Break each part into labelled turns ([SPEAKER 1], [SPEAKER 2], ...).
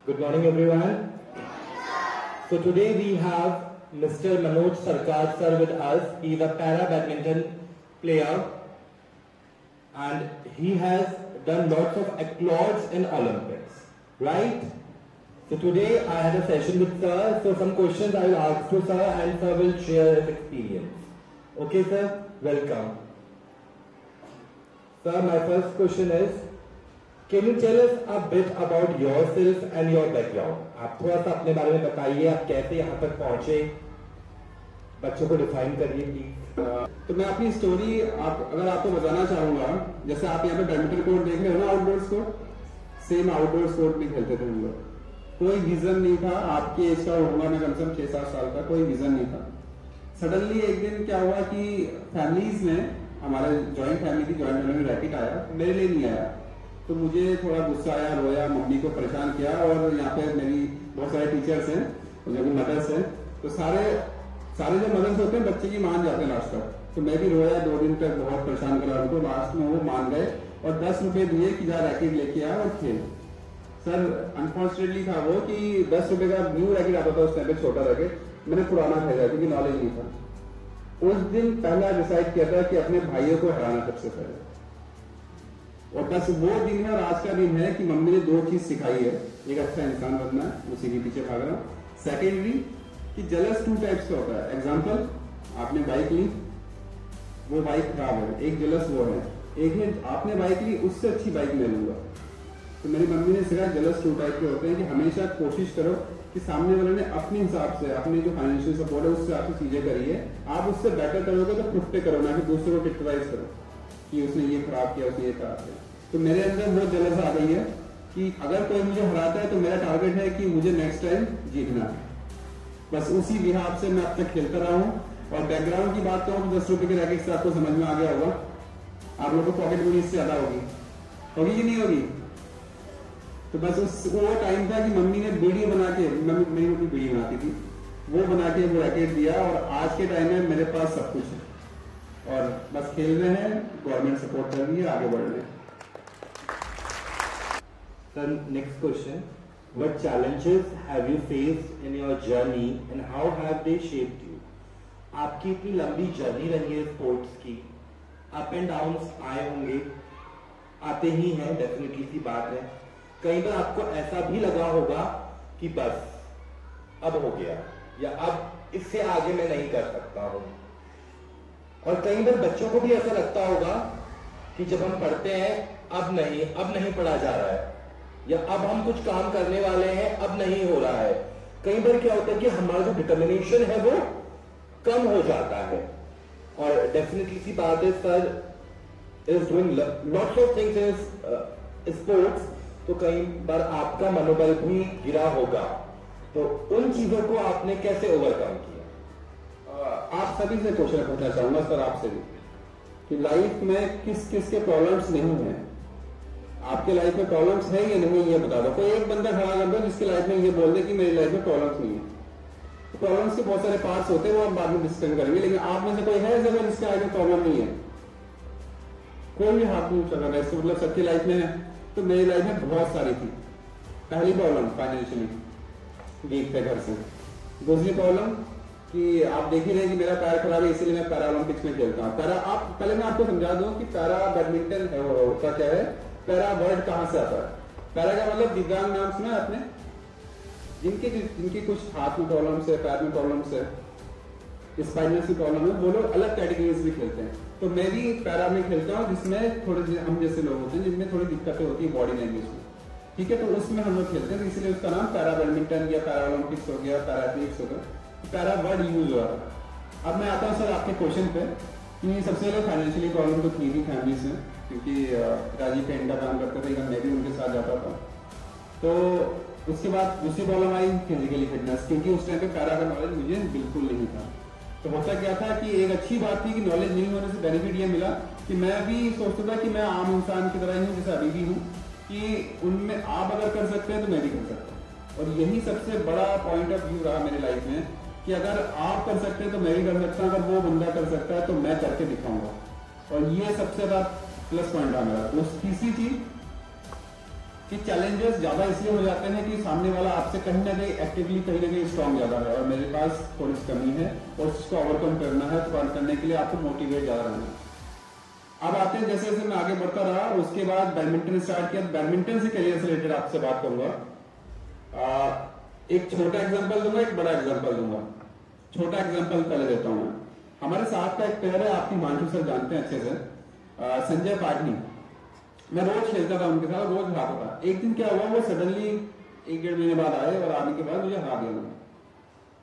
[SPEAKER 1] Good morning, everyone. So today we have Mr. Manoj Sarkar sir with us. He is a para badminton player and he has done lots of accolades in Olympics, right? So today I had a session with sir. So some questions I will ask to sir and sir will share his experience. Okay, sir? Welcome. Sir, my first question is, can you tell us a bit about yourself and your background? आप थोड़ा सा अपने बारे में बताइए, आप कैसे यहाँ तक पहुँचे, बच्चों को डिफाइन करिए प्लीज।
[SPEAKER 2] तो मैं अपनी स्टोरी अगर आपको बताना चाहूंगा, जैसे आप यहाँ पे बैडमिंटन कोर्ट देख रहे हो ना, outdoor court, same outdoor court भी खेलते थे हम लोग। कोई विजन नहीं था, आपके एज का होगा मैं कम से कम 6-7 साल का, कोई विजन नहीं था। सडनली एक दिन क्या हुआ कि फैमिलीज में, हमारा जॉइंट फैमिली थी, जॉइंट फैमिली में रैकेट आया, मेरे लिए नहीं आया। तो मुझे थोड़ा गुस्सा आया, रोया, मम्मी को परेशान किया। और यहाँ पे मेरी बहुत सारे टीचर्स हैं, जो कि मदर्स हैं, तो सारे जो मदर्स होते हैं बच्चे की मान जाते हैं लास्ट तक। तो मैं भी रोया, 2 दिन तक बहुत परेशान करा उनको। लास्ट में वो मान गए और 10 रुपए दिए कि जा रैकेट लेके आ और खेल। सर अनफॉर्चुनेटली था वो कि 10 रुपए का न्यू रैकेट आता था उस टाइम पे, छोटा रैकेट, मैंने पुराना खरीदा क्योंकि नॉलेज नहीं था। उस दिन पहला डिसाइड किया था कि अपने भाइयों को हराना सबसे पहले। और बस वो दिन है और आज का दिन है कि मम्मी ने 2 चीज सिखाई है। एक अच्छा इंसान बनना है, उसी के पीछे भाग रहा हूं। सेकेंडली कि जेलस 2 टाइप्स का होता है। एग्जांपल, आपने बाइक ली, वो बाइक खराब है, एक जेलस वो है। एक है आपने बाइक ली, उससे अच्छी बाइक मैं लूंगा। तो मेरी मम्मी ने सिखाया जेलस 2 टाइप के होते हैं कि हमेशा कोशिश करो कि सामने वाले ने अपने हिसाब से, अपने जो फाइनेंशियल सपोर्ट है उससे आपकी चीजें करिए। आप उससे बेटर करोगे तो खुद पे करो, ना कि दूसरों को क्रिटिसाइज करो कि उसने ये खराब किया, उसने ये खराब किया। तो मेरे अंदर वो जलस आ गई है कि अगर कोई मुझे हराता है तो मेरा टारगेट है कि मुझे नेक्स्ट टाइम जीतना है। बस उसी लिहाज से मैं अब तक खेलता रहा हूँ। और बैकग्राउंड की बात करूँ तो 10 रुपए के रैकेट से आपको समझ में आ गया होगा, आप लोगों को पॉकेट मनी इससे ज्यादा होगी कि नहीं होगी? तो बस वो टाइम था कि मम्मी ने बीड़ी बना के, मेरी मम्मी बीड़ी बनाती थी, वो बना के वो रैकेट दिया। और आज के टाइम में मेरे पास सब कुछ है और बस खेल रहे हैं, गवर्नमेंट सपोर्ट कर रही है, आगे बढ़ रहे हैं।
[SPEAKER 1] Sir, next question. What challenges have you faced in your journey and how have they shaped you? आपकी इतनी लंबी जर्नी रही है स्पोर्ट्स की, अप एंड डाउन्स आए होंगे, आते ही हैं, डेफिनेटली सी बात है। कई बार आपको ऐसा भी लगा होगा कि बस अब हो गया, या अब इससे आगे मैं नहीं कर सकता हूं। और कई बार बच्चों को भी ऐसा लगता होगा कि जब हम पढ़ते हैं अब नहीं पढ़ा जा रहा है, या अब हम कुछ काम करने वाले हैं अब नहीं हो रहा है। कई बार क्या होता है कि हमारा जो डिटर्मिनेशन है वो कम हो जाता है। और डेफिनेटली सी बात है, sir is doing lots of things in sports, तो कई बार आपका मनोबल भी गिरा होगा, तो उन चीजों को आपने कैसे ओवरकम किया?
[SPEAKER 2] आप सभी से क्वेश्चन पूछना चाहूंगा सर, आपसे भी, कि लाइफ में किस किस के प्रॉब्लम्स नहीं है। आपके लाइफ में प्रॉब्लम्स है या नहीं, ये बता दो। कोई एक बंदा खड़ा कर दो जिसकी लाइफ में ये बोल दे कि मेरी लाइफ में प्रॉब्लम्स नहीं है। तो प्रॉब्लम्स के बहुत सारे पार्ट्स होते हैं, वो हम बाद में डिस्कस करेंगे, लेकिन आप में से कोई है जरूर जिसके लाइफ में प्रॉब्लम नहीं है? कोई भी हाथ नहीं उठा रहा, इसको मतलब सबकी लाइफ में है। तो मेरी लाइफ में बहुत सारी थी। पहली प्रॉब्लम फाइनेंशियली वीक थे घर से। दूसरी प्रॉब्लम कि आप देख ही रहे कि मेरा पैर खराब है, इसीलिए मैं पैरा ओलंपिक्स में खेलता हूँ। पहले मैं आपको समझा दूं कि पैरा बैडमिंटन का क्या है, पैरा वर्ड कहां से आता है। पैरा का मतलब दिव्यांग नाम सुना है आपने? जिनकी कुछ हाथ में प्रॉब्लम्स है, पैर में प्रॉब्लम्स है, स्पाइनल की प्रॉब्लम है, वो लोग अलग कैटेगरीज भी खेलते हैं। तो मैं भी पैरा में खेलता हूँ, जिसमें थोड़े हम जैसे लोग होते हैं जिनमें थोड़ी दिक्कतें होती है बॉडी लैंग्वेज में, ठीक है। तो उसमें हम लोग खेलते हैं, इसलिए उसका नाम पैरा बैडमिंटन या पैरा ओलंपिक्स हो गया, पैरा एथलेटिक्स हो गया। पैरा वर्ड यूज हो रहा है। अब मैं आता हूँ सर आपके क्वेश्चन पे कि सबसे पहले फाइनेंशियली प्रॉब्लम तो थी फैमिली से, क्योंकि राजीव पेंट का काम करते थे, मैं भी उनके साथ जाता था। तो उसके बाद दूसरी प्रॉब्लम आई फिजिकली फिटनेस, क्योंकि उस टाइम पे पैरा का नॉलेज मुझे बिल्कुल नहीं था। तो होता क्या था कि एक अच्छी बात थी कि नॉलेज नहीं होने से बेनिफिट ये मिला कि मैं भी सोचता था कि मैं आम इंसान की तरह ही हूँ, जैसे अभी भी हूँ, कि उनमें आप अगर कर सकते हैं तो मैं भी कर सकता हूँ। और यही सबसे बड़ा पॉइंट ऑफ व्यू रहा मेरी लाइफ में कि अगर आप कर सकते हैं तो मैं भी कर सकता हूँ, अगर वो बंदा कर सकता है तो मैं करके दिखाऊंगा। और ये सबसे बड़ा प्लस पॉइंट रहा मेरा। तीसरी चीज कि चैलेंजेस ज्यादा इसलिए हो जाते हैं कि सामने वाला आपसे कहीं ना कहीं एक्टिवली कहीं ना कहीं स्ट्रॉन्ग ज्यादा है और मेरे पास थोड़ी सी कमी है और उसको ओवरकम करना है, तो करने के लिए आपको मोटिवेट ज्यादा रहना है। अब आते हैं जैसे जैसे मैं आगे बढ़ता रहा, उसके बाद बैडमिंटन स्टार्ट किया। बैडमिंटन से करियर से रिलेटेड आपसे बात करूंगा। एक छोटा एग्जांपल दूंगा, एक बड़ा एग्जांपल दूंगा। छोटा एग्जांपल पहले देता हूं। हमारे साथ का एक प्लेयर है, आपकी हिमांशु सर जानते हैं अच्छे से, संजय पाटनी। मैं रोज खेलता था उनके साथ, रोज हारता था। एक दिन क्या हुआ, वो सडनली 1-1.5 महीने बाद आए और आने के बाद मुझे हरा दिया उन्होंने।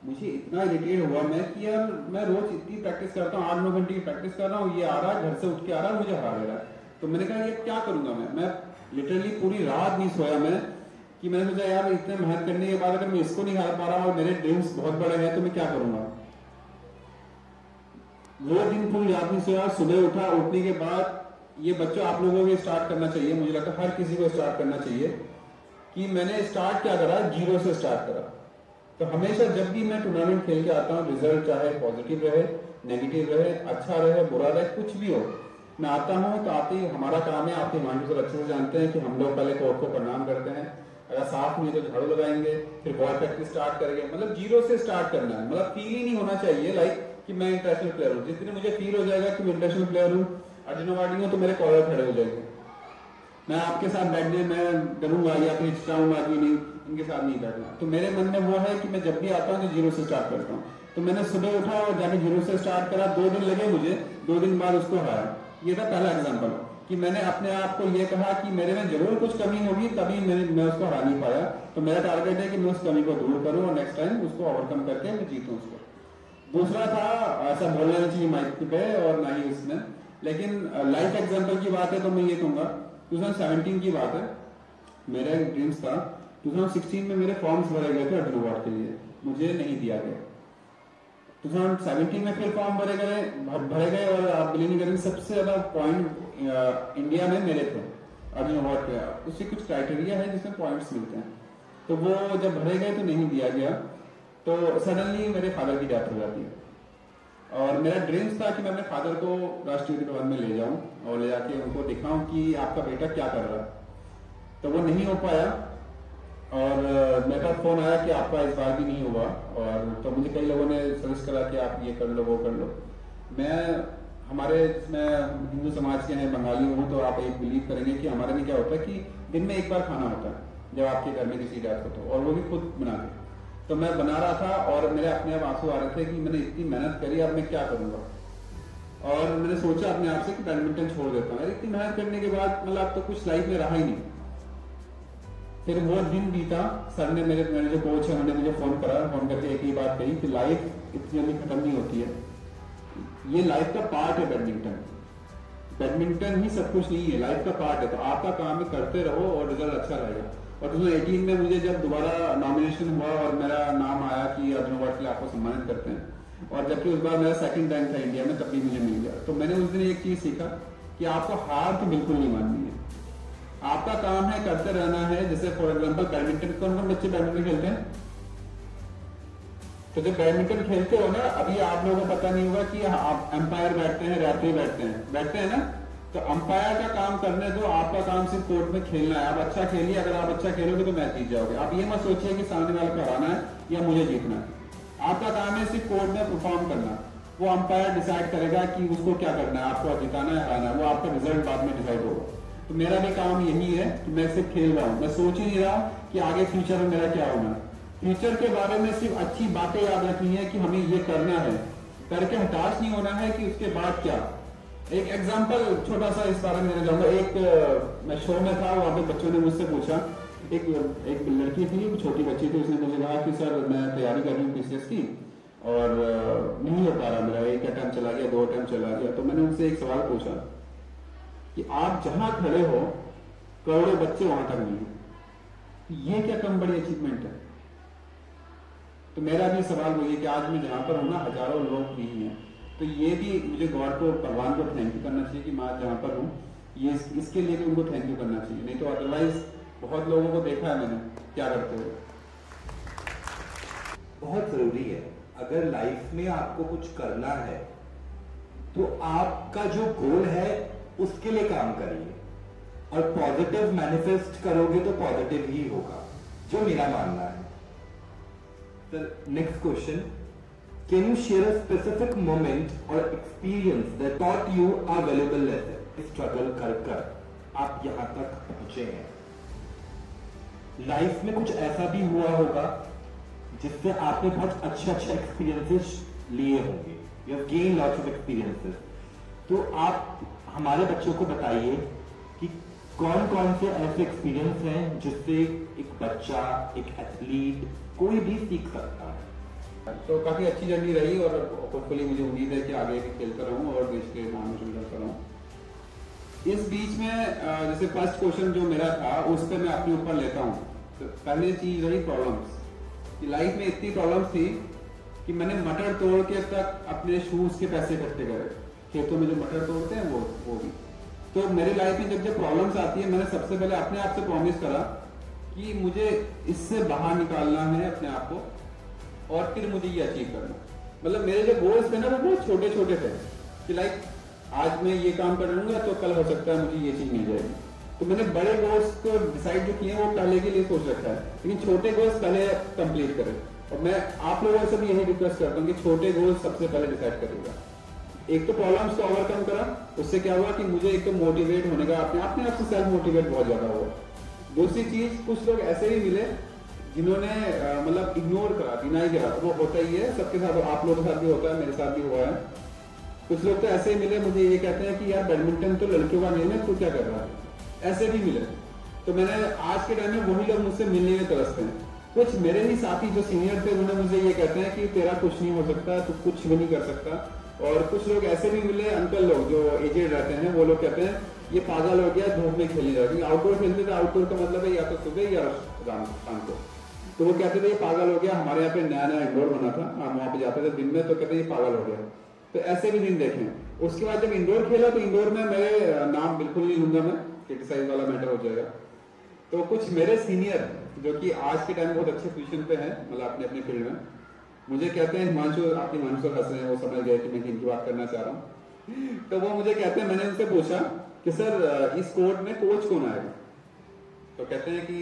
[SPEAKER 2] मुझे इतना इरिटेट हुआ मैं कि यार मैं रोज इतनी प्रैक्टिस करता हूँ, 8-9 घंटे की प्रैक्टिस कर रहा हूँ, ये आ रहा है घर से उठ के आ रहा है, मुझे हरा दे रहा है। तो मैंने कहा ये क्या करूंगा मैं लिटरली पूरी रात नहीं सोया मैं, कि मैंने सोचा यार इतने मेहनत करने के बाद अगर मैं इसको नहीं हार पा रहा और मेरे ड्रीम्स बहुत बड़े हैं तो मैं क्या करूंगा। 2 दिन पूरी रात नहीं सोया, सुबह उठा, उठने के बाद ये बच्चों आप लोगों को स्टार्ट करना चाहिए, मुझे लगता है हर किसी को स्टार्ट करना चाहिए, कि मैंने स्टार्ट क्या करा, 0 से स्टार्ट करा। तो हमेशा जब भी मैं टूर्नामेंट खेल के आता हूँ, रिजल्ट चाहे पॉजिटिव रहे, नेगेटिव रहे, अच्छा रहे, बुरा रहे, कुछ भी हो, मैं आता हूँ तो आते ही हमारा काम है, आप हिमांशु सर अच्छे से जानते हैं कि हम लोग पहले कोर्ट को प्रणाम करते हैं, अगर साफ नहीं तो झाड़ू लगाएंगे, फिर बॉल प्रैक्टिस स्टार्ट करेंगे। मतलब 0 से स्टार्ट करना है। मतलब फील ही नहीं होना चाहिए लाइक कि मैं इंटरनेशनल प्लेयर हूँ। जिस दिन मुझे फील हो जाएगा कि मैं इंटरनेशनल प्लेयर हूँ, अर्जुन अवार्डी हूँ, तो मेरे कॉलर खड़े हो जाएंगे। मैं आपके साथ बैठने मैं डरूंगा या फिर हिचकाऊंगा कि नहीं, इनके साथ नहीं बैठना। तो मेरे मन में वो है कि मैं जब भी आता हूँ तो 0 से स्टार्ट करता हूँ। तो मैंने सुबह उठा और जाके 0 से स्टार्ट करा। 2 दिन लगे मुझे, 2 दिन बाद उसको हराया। ये था पहला एग्जाम्पल कि मैंने अपने आप को ये कहा कि मेरे में जरूर कुछ कमी होगी, तभी मैं उसको हरा नहीं पाया। तो मेरा टारगेट है कि मैं उस कमी को दूर करूं और नेक्स्ट टाइम उसको ओवरकम करके मैं जीतूं उसको। दूसरा था, ऐसा बोलना नहीं चाहिए माइक पे और ना ही इसमें, लेकिन लाइफ एग्जाम्पल की बात है तो मैं ये कहूंगा 2017 की बात है। मेरा एक ड्रीम्स था, 2016 में मेरे फॉर्म्स भरे गए थे अर्जुन अवार्ड के लिए, मुझे नहीं दिया गया। 2017 में फिर फॉर्म भरे गए और आप बिलीव नहीं करेंगे, सबसे ज्यादा पॉइंट इंडिया में मेरे थे अर्जुन अवार्ड पे। उससे कुछ क्राइटेरिया है जिसमें पॉइंट्स मिलते हैं, तो वो जब भरे गए तो नहीं दिया गया। तो सडनली मेरे फादर की डेथ हो जाती है और मेरा ड्रीम्स था कि मैं अपने फादर को राष्ट्रीय युद्ध भवन में ले जाऊं और ले जाके उनको दिखाऊं कि आपका बेटा क्या कर रहा है। तो वो नहीं हो पाया और मेरे पास फोन आया कि आपका इस बार भी नहीं हुआ। और तो मुझे कई लोगों ने सजेस्ट करा कि आप ये कर लो, वो कर लो। मैं हमारे इसमें हिंदू समाज के हैं, बंगाली हूँ, तो आप एक बिलीव करेंगे कि हमारे में क्या होता है कि दिन में एक बार खाना होता है जब आपके घर में किसी डेथ हो तो, और वो भी खुद बना के। तो मैं बना रहा था और मेरे अपने आप आंसू आ रहे थे कि मैंने इतनी मेहनत करी, अब मैं क्या करूंगा। और मैंने सोचा अपने आप से कि बैडमिंटन छोड़ देता हूँ। इतनी मेहनत करने के बाद मतलब अब तो कुछ लाइफ में रहा ही नहीं। फिर वो दिन बीता, सर ने मेरे जो कोच है उन्होंने मुझे फोन करके एक ही बात कही कि लाइफ इतनी जल्दी खत्म नहीं होती है, ये लाइफ का पार्ट है बैडमिंटन। बैडमिंटन ही सब कुछ नहीं है, लाइफ का पार्ट है। तो आपका काम है, करते रहो और रिजल्ट अच्छा रहेगा। और 2018 में मुझे जब दोबारा नॉमिनेशन हुआ और मेरा नाम आया कि अर्जुन अवार्ड के लिए आपको सम्मानित करते हैं, और जबकि उस बार मेरा 2nd रैंक था इंडिया में, तब भी मुझे मिल गया। तो मैंने उस दिन एक चीज सीखा कि आपको हार तो बिल्कुल नहीं माननी है, आपका काम है करते रहना है। जैसे फॉर एग्जाम्पल बैडमिंटन, कौन बच्चे बैडमिंटन खेलते हैं? तो जब बैडमिंटन खेलते हो ना, अभी आप लोगों को पता नहीं होगा कि आप एम्पायर बैठते हैं, रेफरी बैठते हैं ना। तो अंपायर का काम करने दो, आपका काम सिर्फ कोर्ट में खेलना है। आप अच्छा खेलिए, अगर आप अच्छा खेलोगे तो मैच जीत जाओगे। आप ये मत सोचिए कि सामने वाले को हराना है या मुझे जीतना है। आपका काम है सिर्फ कोर्ट में परफॉर्म करना। वो अंपायर डिसाइड करेगा कि उसको क्या करना है, आपको जिताना है, हराना है, वो आपका रिजल्ट बाद में डिसाइड होगा। तो मेरा भी काम यही है कि मैं सिर्फ खेल रहा हूँ, मैं सोच ही नहीं रहा कि आगे फ्यूचर में मेरा क्या होना। फ्यूचर के बारे में सिर्फ अच्छी बातें याद रखनी है कि हमें ये करना है, करके हताश नहीं होना है कि उसके बाद क्या। एक एग्जाम्पल छोटा सा इस बारे में देना चाहूंगा। एक मैं शो में था, वहां पे बच्चों ने मुझसे पूछा, एक लड़की थी, एक छोटी बच्ची थी, उसने मुझे कहा कि सर मैं तैयारी कर रही हूँ पीसीएस की और नहीं हो पा रहा मेरा, 1 अटेम्प्ट चला गया, 2 अटेम्प्ट चला गया। तो मैंने उनसे एक सवाल पूछा कि आप जहां खड़े हो करोड़ों बच्चे वहां तक नहीं है, ये क्या कम बड़ी अचीवमेंट है। तो मेरा भी सवाल वही है कि आज मैं जहां पर हूं ना, हजारों लोग नहीं है। तो ये भी मुझे गॉड को, भगवान को थैंक यू करना चाहिए कि मैं जहां पर हूं, ये इसके लिए भी उनको थैंक यू करना चाहिए। नहीं तो अदरवाइज बहुत लोगों को देखा है मैंने क्या करते हुए।
[SPEAKER 1] बहुत जरूरी है, अगर लाइफ में आपको कुछ करना है तो आपका जो गोल है उसके लिए काम करिए। और पॉजिटिव मैनिफेस्ट करोगे तो पॉजिटिव ही होगा, जो मेरा मानना है। Sir next question, can you share a specific moment और experience that taught you a valuable lesson? Struggle कर कर आप यहां तक पहुंचे हैं, लाइफ में कुछ ऐसा भी हुआ होगा जिससे आपने बहुत अच्छे एक्सपीरियंसेस लिए होंगे, you have gain lots of experiences. तो आप हमारे बच्चों को बताइए कि कौन कौन से ऐसे एक्सपीरियंस हैं जिससे एक बच्चा, एक एथलीट, कोई भी सीख सकता है।
[SPEAKER 2] तो काफी अच्छी जर्नी रही और होपफुली मुझे उम्मीद है कि आगे भी खेलता रहूं और देश के नाम रोशन करता रहूं। इस बीच में जैसे फर्स्ट क्वेश्चन जो मेरा था उस पर मैं अपने ऊपर लेता हूँ। तो पहली चीज रही प्रॉब्लम्स कि लाइफ में इतनी प्रॉब्लम्स थी कि मैंने मटर तोड़ के तक अपने शूज के पैसे इकट्ठे करे, खेतों में जो मटर तोड़ते हैं वो भी। तो मेरी लाइफ में जब प्रॉब्लम्स आती है, मैंने सबसे पहले अपने आप से प्रॉमिस करा कि मुझे इससे बाहर निकालना है अपने आप को और फिर मुझे ये अचीव करना। मतलब मेरे जो गोल्स थे ना वो बहुत छोटे छोटे थे कि लाइक आज मैं ये काम कर लूंगा तो कल हो सकता है मुझे ये चीज मिल जाएगी। तो मैंने बड़े गोल्स को डिसाइड जो किए वो पहले के लिए सोच रखा है, लेकिन छोटे गोल्स पहले कंप्लीट करें। और मैं आप लोगों से भी यही रिक्वेस्ट करता हूँ कि छोटे गोल्स सबसे पहले डिसाइड करेगा। एक तो प्रॉब्लम्स को ओवरकम करा, उससे क्या हुआ कि मुझे एक तो मोटिवेट होने का अपने आप से सेल्फ मोटिवेट बहुत ज्यादा हुआ। दूसरी चीज, कुछ लोग ऐसे भी मिले जिन्होंने मतलब इग्नोर करा, डिनाई करा। वो होता ही है सबके साथ, आप लोगों के साथ भी होता है, मेरे साथ भी हुआ है। कुछ लोग तो ऐसे ही मिले, मुझे ये कहते हैं कि यार बैडमिंटन तो लड़कियों का नहीं है, तू क्या कर रहा है, ऐसे भी मिले। तो मैंने आज के टाइम में वही लोग मुझसे मिलने में तरसते हैं। कुछ मेरे ही साथी जो सीनियर थे उन्होंने मुझे ये कहते हैं कि तेरा कुछ नहीं हो सकता, तू कुछ भी नहीं कर सकता। और कुछ लोग ऐसे भी मिले, अंकल लोग जो एजेड रहते हैं, वो लोग कहते हैं ये पागल हो गया, धूप में खेलने जा, क्योंकि आउटडोर खेलते थे। आउटडोर का मतलब है या तो सुबह या शाम को। तो वो कहते थे ये पागल हो गया। हमारे यहाँ पे नया नया इंडोर बना था, हम वहाँ पे जाते थे दिन में, तो कहते ये पागल हो गया। तो ऐसे भी दिन देखें। उसके बाद जब इंडोर खेला तो इंडोर में मेरे नाम बिल्कुल नहीं लूंगा मैं, क्रिटिसाइज वाला मैटर हो जाएगा। तो कुछ मेरे सीनियर जो कि आज के टाइम बहुत अच्छे पोजीशन पे हैं, मतलब अपने अपने फील्ड में, मुझे कहते हैं हिमांशु, आप हिमांशु हंस रहे हैं, वो समझ गए कि मैं किनकी बात करना चाह रहा हूँ। तो वो मुझे कहते हैं, मैंने उनसे पूछा कि सर इस कोर्ट में कोच कौन आएगा? तो कहते हैं कि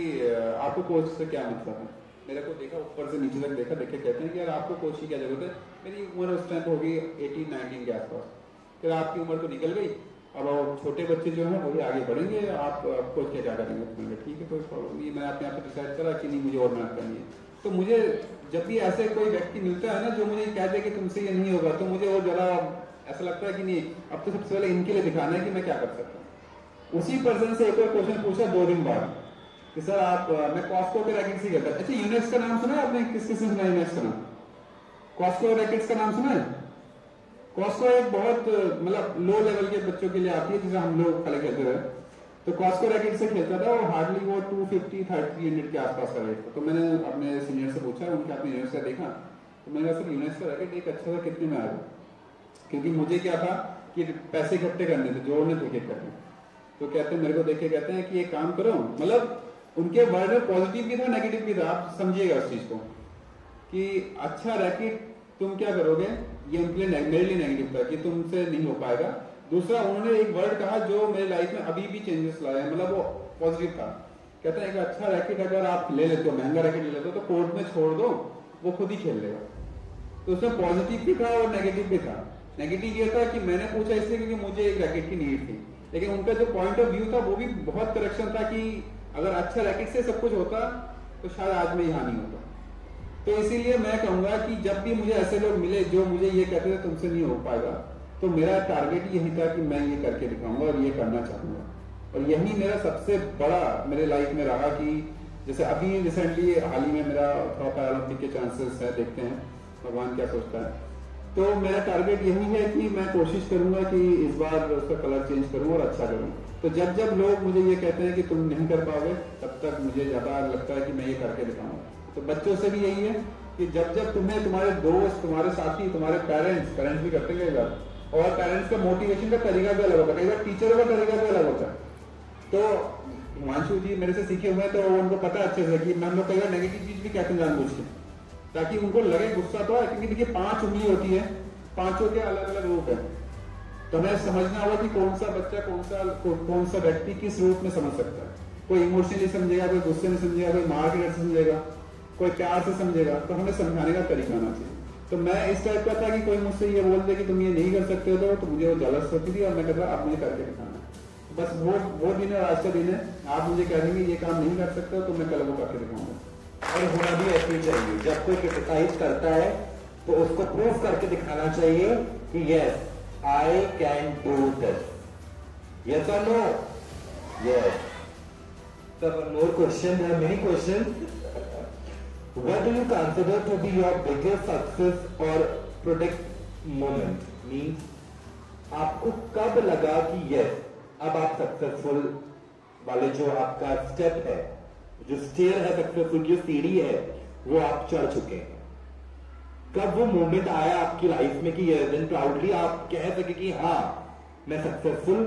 [SPEAKER 2] आपको कोच से क्या मतलब है? मेरे को देखा, ऊपर से नीचे तक देखा, देखे कहते हैं कि यार आपको कोच की क्या जरूरत है? मेरी उम्र उस टाइम होगी 18-19 के आसपास। फिर आपकी उम्र तो निकल गई, अब छोटे बच्चे जो हैं वही आगे बढ़ेंगे, आप कोच के क्या करेंगे? तो मैंने ठीक है, कोई प्रॉब्लम नहीं। मैं अपने आप से डिसाइड करा कि नहीं, मुझे और मेहनत करनी है। तो मुझे जब भी ऐसे कोई व्यक्ति मिलता है ना जो मुझे कहते हैं कि तुमसे ये नहीं होगा, तो मुझे और जरा ऐसा लगता है कि नहीं, अब तो सबसे पहले इनके लिए दिखाना है कि मैं क्या कर सकता हूँ। उसी पर्सन से एक और क्वेश्चन पूछा 2 दिन बाद कि सर आप, मैं कॉस्को के रैकेट्स ही करता। अच्छा, यूनिक्स का नाम सुना है आपने? किस किसने सुना यूनिक्स का नाम? कॉस्को रैकेट्स का नाम सुना है? कॉस्को एक बहुत मतलब लो लेवल के बच्चों के लिए आती है, जिसे हम लोग पहले खेलते थे। तो कॉस्को रैकेट से खेलता था, और हार्डली वो 250-300 के आसपास का रेट था। तो मैंने अपने सीनियर से पूछा, उनके अपने यूनिक्स का देखा, तो मैंने कहा सर यूनिक्स का रैकेट एक अच्छा था, कितने में आएगा? क्योंकि मुझे क्या था कि पैसे इकट्ठे करने थे, जोड़ने थे क्रिकेट में। तो कहते मेरे को देख के कहते हैं कि एक काम करो, मतलब उनके वर्ड में पॉजिटिव भी था, नेगेटिव भी था। आप समझिएगा उस चीज को कि अच्छा रैकेट तुम क्या करोगे, ये उनके लिए मेरे लिए नेगेटिव था कि तुमसे नहीं हो पाएगा। दूसरा, उन्होंने एक वर्ड कहा जो मेरे लाइफ में अभी भी चेंजेस लाया, मतलब वो पॉजिटिव था। कहते हैं एक अच्छा रैकेट अगर आप ले लेते हो, महंगा रैकेट ले लेते हो, तो कोर्ट में छोड़ दो, वो खुद ही खेल लेगा। तो उसमें पॉजिटिव भी था और नेगेटिव भी था। नेगेटिव ये था कि मैंने पूछा इसलिए क्योंकि मुझे एक रैकेट की नीड थी, लेकिन उनका जो पॉइंट ऑफ व्यू था वो भी बहुत करेक्शन था कि अगर अच्छा रैकेट से सब कुछ होता तो शायद आज में यहाँ नहीं होता। तो इसीलिए मैं कहूंगा कि जब भी मुझे ऐसे लोग मिले जो मुझे ये कहते थे तुमसे नहीं हो पाएगा, तो मेरा टारगेट यही था कि मैं ये करके दिखाऊंगा और ये करना चाहूंगा। और यही मेरा सबसे बड़ा मेरे लाइफ में रहा कि जैसे अभी रिसेंटली हाल ही में मेरा थोड़ा पैरालंपिक के चांसेस है, देखते हैं भगवान क्या सोचता है। तो मेरा टारगेट यही है कि मैं कोशिश करूंगा कि इस बार उसका कलर चेंज करूं और अच्छा करूं। तो जब जब लोग मुझे ये कहते हैं कि तुम नहीं कर पाओगे, तब तक मुझे ज्यादा लगता है कि मैं ये करके दिखाऊंगा। तो बच्चों से भी यही है कि जब जब तुम्हें तुम्हारे दोस्त, तुम्हारे साथी, तुम्हारे पेरेंट्स भी करते हैं कई बार, और पेरेंट्स का मोटिवेशन का तरीका भी अलग होता है, कई बार टीचरों का तरीका भी अलग होता है। तो हिमांशु जी मेरे से सीखे हुए हैं, तो उनको पता है अच्छे से कि मैं हम लोग कई बार नेगेटिव चीज भी कहते हैं जानबूझ के, ताकि उनको लगे गुस्सा तो है, क्योंकि देखिए 5 उंगली होती है, 5 के अलग अलग रूप है। तो हमें समझना होगा कि कौन सा बच्चा कौन सा व्यक्ति किस रूप में समझ सकता है। कोई इमोशनली समझेगा, कोई गुस्से में समझेगा, कोई मार के डर से समझेगा, कोई प्यार से समझेगा। तो हमें समझाने का तरीका आना चाहिए। तो मैं इस टाइप का था कि कोई मुझसे ये बोल दे कि तुम ये नहीं कर सकते हो, तो मुझे वो जलस होती थी और मैं कहता अब मुझे करके दिखाना है। बस वो दिन है, आज का दिन है। आप मुझे कह देंगे ये काम नहीं कर सकते हो, तो मैं कल वो करके दिखाऊंगा।
[SPEAKER 1] और होना भी ऐसे ही चाहिए। जब कोई क्रिटिसाइज करता है तो उसको प्रूफ करके दिखाना चाहिए कि yes I can do this, yes और no. Yes. So one more question, there are many questions. What do you consider to be your biggest success or product moment? Means आपको कब लगा कि यस अब आप सक्सेसफुल वाले जो आपका स्टेप है, जो स्टेयर है सक्सेसफुल की सीढ़ी है, वो आप चढ़ चुके हैं? कब वो मोमेंट आया आपकी लाइफ में कि यस देन प्राउडली आप कह सके कि हाँ मैं सक्सेसफुल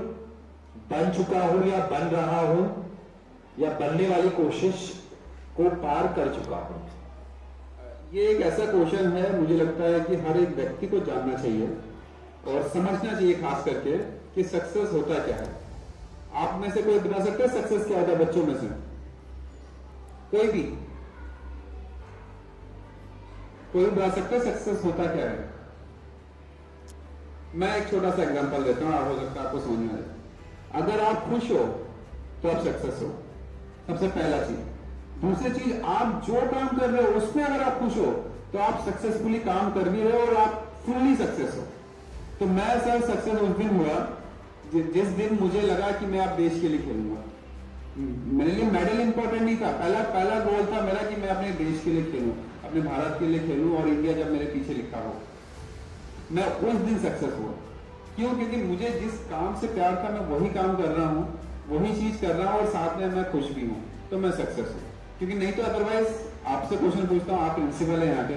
[SPEAKER 1] बन चुका हूं या बन रहा हूं या बनने वाली कोशिश को पार कर चुका हूं?
[SPEAKER 2] ये एक ऐसा क्वेश्चन है, मुझे लगता है कि हर एक व्यक्ति को जानना चाहिए और समझना चाहिए, खास करके कि सक्सेस होता क्या है। आप में से कोई बता सकता है सक्सेस क्या होता है? बच्चों में से कोई बता सकता है सक्सेस होता क्या है? मैं एक छोटा सा एग्जांपल देता हूं, हो सकता है आपको समझ में आए। अगर आप खुश हो तो आप सक्सेस हो, सबसे पहला चीज। दूसरी चीज, आप जो काम कर रहे हो उसमें अगर आप खुश हो तो आप सक्सेसफुली काम कर भी रहे हो और आप फुल्ली सक्सेस हो। तो मैं सर सक्सेस उस दिन हुआ जिस दिन मुझे लगा कि मैं आप देश के लिए खेलूंगा। मेरे लिए मेडल इंपॉर्टेंट नहीं था, पहला गोल था मेरा कि मैं अपने देश के लिए खेलूं, अपने भारत के लिए खेलूं और इंडिया जब मेरे पीछे लिखा हो। मैं उस दिन सक्सेस हुआ। क्यों? क्योंकि मुझे जिस काम से प्यार था मैं वही काम कर रहा हूं, वही चीज कर रहा हूं और साथ में मैं खुश भी हूं, तो मैं सक्सेस हूं। क्योंकि नहीं तो अदरवाइज आपसे क्वेश्चन पूछता हूं, आप प्रिंसिपल है यहाँ पे,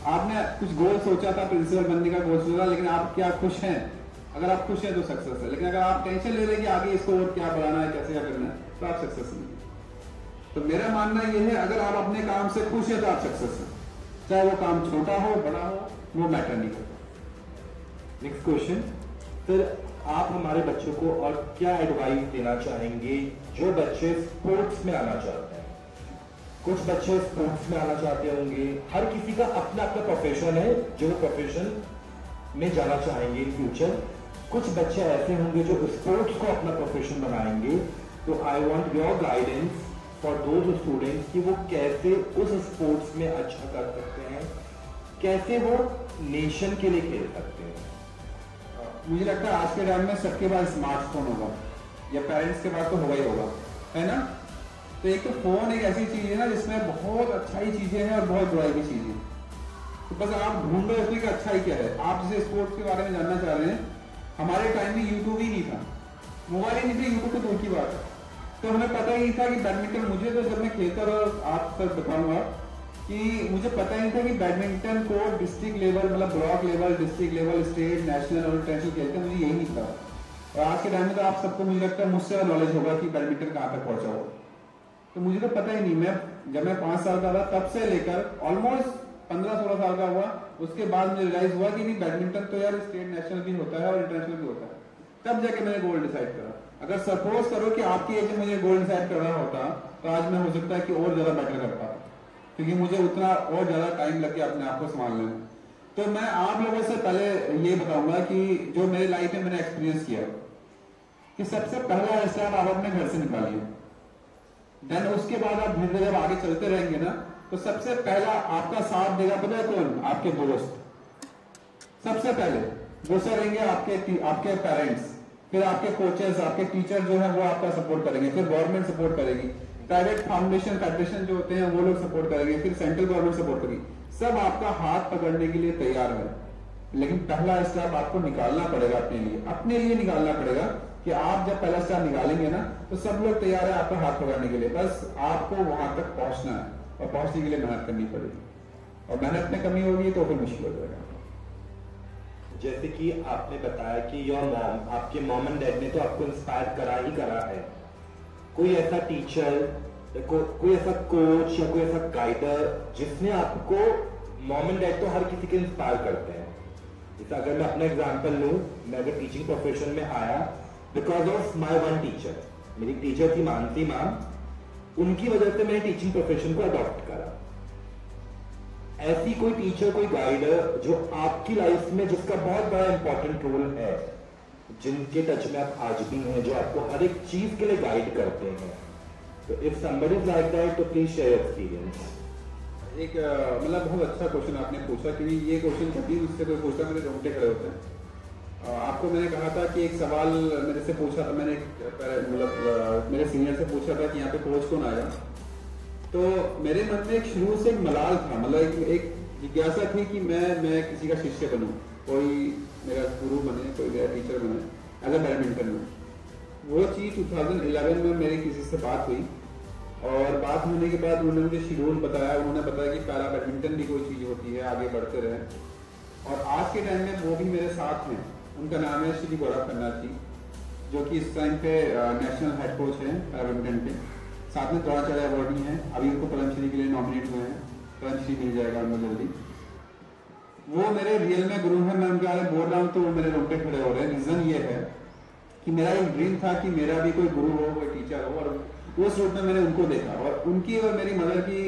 [SPEAKER 2] आपने कुछ गोल सोचा था, प्रिंसिपल बनने का गोल सोचा, लेकिन आप क्या खुश हैं? अगर आप खुश हैं तो सक्सेस है, लेकिन अगर आप टेंशन ले रहे हैं कि आगे इसको और क्या बढ़ाना है, कैसे क्या करना है, तो आप सक्सेस नहीं। तो मेरा मानना यह है, अगर आप अपने काम से खुश है तो आप सक्सेस है, चाहे वो काम छोटा हो बड़ा हो, वो मैटर नहीं करता।
[SPEAKER 1] नेक्स्ट क्वेश्चन, फिर आप हमारे बच्चों को और क्या एडवाइस देना चाहेंगे जो बच्चे स्पोर्ट्स में आना चाहते हैं? कुछ बच्चे स्पोर्ट्स में आना चाहते होंगे, हर किसी का अपना अपना प्रोफेशन है जो प्रोफेशन में जाना चाहेंगे इन फ्यूचर। कुछ बच्चे ऐसे होंगे जो स्पोर्ट्स को अपना प्रोफेशन बनाएंगे। तो I want your guidance for those students कि वो कैसे उस स्पोर्ट्स में अच्छा कर सकते हैं, कैसे वो नेशन के लिए खेल सकते हैं।
[SPEAKER 2] मुझे लगता है आज के टाइम में सबके पास स्मार्टफोन होगा या पेरेंट्स के पास तो होगा ही होगा, है ना? तो एक तो फोन एक ऐसी चीज है ना जिसमें बहुत अच्छाई चीजें हैं और बहुत बुराई की चीजें हैं। तो बस आप ढूंढ रहे हो उसमें अच्छाई क्या है। आप जैसे स्पोर्ट्स के बारे में जानना चाह रहे हैं, हमारे टाइम में यूट्यूब ही नहीं था, मोबाइल ही नहीं थे, यूट्यूब तो दूर की बात है। तो हमें पता ही नहीं था कि बैडमिंटन, मुझे तो जब मैं खेलता रहा, आप सर बताऊंगा कि मुझे पता ही नहीं था कि बैडमिंटन को डिस्ट्रिक्ट लेवल, मतलब block level, district level, state, national और इंटरनेशनल खेलते हैं, मुझे यही नहीं था। और आज के टाइम में तो आप सबको मुझे लगता है मुझसे नॉलेज होगा कि बैडमिंटन कहाँ तक पहुंचा हो। तो मुझे तो पता ही नहीं। जब मैं 5 साल का था तब से लेकर ऑलमोस्ट 15-16 साल का हुआ, उसके बाद मुझे रियलाइज हुआ कि नहीं, बैडमिंटन तो यार स्टेट नेशनल भी होता है और इंटरनेशनल भी होता है। तब जाके मैंने गोल डिसाइड करा। अगर सपोज करो कि आपकी एज में मुझे गोल डिसाइड करना होता तो आज मैं हो सकता है कि और ज्यादा बेटर कर पाता, क्योंकि मुझे उतना और ज्यादा टाइम लग गया अपने आप को संभालने में। तो मैं आप लोगों से पहले ये बताऊंगा कि जो मेरी लाइफ में मैंने एक्सपीरियंस किया कि सबसे पहला स्टेप आप अपने घर से निकालिए। देन उसके बाद आप धीरे धीरे जब आगे चलते रहेंगे ना, तो सबसे पहला आपका साथ देगा पता है कौन? आपके दोस्त। सबसे पहले दूसरे रहेंगे आपके पेरेंट्स, फिर आपके कोचेस, आपके टीचर जो है वो आपका सपोर्ट करेंगे, फिर गवर्नमेंट सपोर्ट करेगी, प्राइवेट फाउंडेशन फेडरेशन जो होते हैं वो लोग सपोर्ट करेंगे, फिर सेंट्रल गवर्नमेंट सपोर्ट करेगी। सब आपका हाथ पकड़ने के लिए तैयार है, लेकिन पहला स्टेप आपको निकालना पड़ेगा अपने लिए निकालना पड़ेगा कि आप जब पहला स्टेप निकालेंगे ना तो सब लोग तैयार है आपका हाथ पकड़ने के लिए। बस आपको वहां तक पहुंचना है और पहुंचने के लिए मेहनत करनी पड़ेगी, और मेहनत में कमी होगी तो फिर मुश्किल हो जाएगा।
[SPEAKER 1] जैसे कि आपने बताया कि योर मॉम, आपके मॉम एंड डैड ने तो आपको इंस्पायर करा ही करा है। कोई ऐसा टीचर, कोई ऐसा कोच या कोई ऐसा गाइडर जिसने आपको, मॉम एंड डैड तो हर किसी के इंस्पायर करते हैं, जैसे अगर मैं अपना एग्जाम्पल लूँ, मैं अगर टीचिंग प्रोफेशन में आया because of my one teacher, मेरी टीचर थी मानसी मैम, उनकी वजह से मैंने टीचिंग प्रोफेशन को अडॉप्ट करा। ऐसी कोई टीचर, कोई गाइडर जो आपकी लाइफ में जिसका बहुत बड़ा इंपॉर्टेंट रोल है, जिनके टच में आप आज भी हैं, जो आपको हर एक चीज के लिए गाइड करते हैं, तो if somebody is like that तो प्लीज शेयर एक्सपीरियंस।
[SPEAKER 2] एक मतलब बहुत अच्छा क्वेश्चन आपने पूछा, क्योंकि ये क्वेश्चन कभी मुझसे कोई पूछता मेरे रोंगटे खड़े होते हैं। आपको मैंने कहा था कि एक सवाल मेरे से पूछा था, मैंने मतलब मेरे सीनियर से पूछा था कि यहाँ पे कोच कौन आएगा, तो मेरे मन में एक शुरू से एक मलाल था, मतलब एक जिज्ञासा थी कि मैं किसी का शिष्य बनूं, कोई मेरा गुरु बने, कोई मेरा टीचर बने एज अ बैडमिंटन में। वो चीज़ 2011 में मेरी किसी से बात हुई, और बात होने के बाद उन्होंने मुझे शेड्यूल बताया, उन्होंने बताया कि पैरा बैडमिंटन भी कोई चीज़ होती है, आगे बढ़ते रहे। और आज के टाइम में वो भी मेरे साथ हैं, उनका नाम है श्री गौरव खन्ना जी, जो कि इस टाइम पे नेशनल हेड कोच हैं पैरा बैडमिंटन के, साथ में द्रोणाचार्य अवार्डी हैं, अभी उनको पद्मश्री के लिए नॉमिनेट हुए हैं, पद्मश्री मिल जाएगा उनको जल्दी। वो मेरे रियल में गुरु हैं, मैं उनके बारे में बोल रहा हूँ तो वो मेरे रोंगटे खड़े हो रहे हैं। रीजन ये है कि मेरा एक ड्रीम था कि मेरा भी कोई गुरु हो, कोई टीचर हो, और उस रूप में मैंने उनको देखा, और उनकी और मेरी मदर की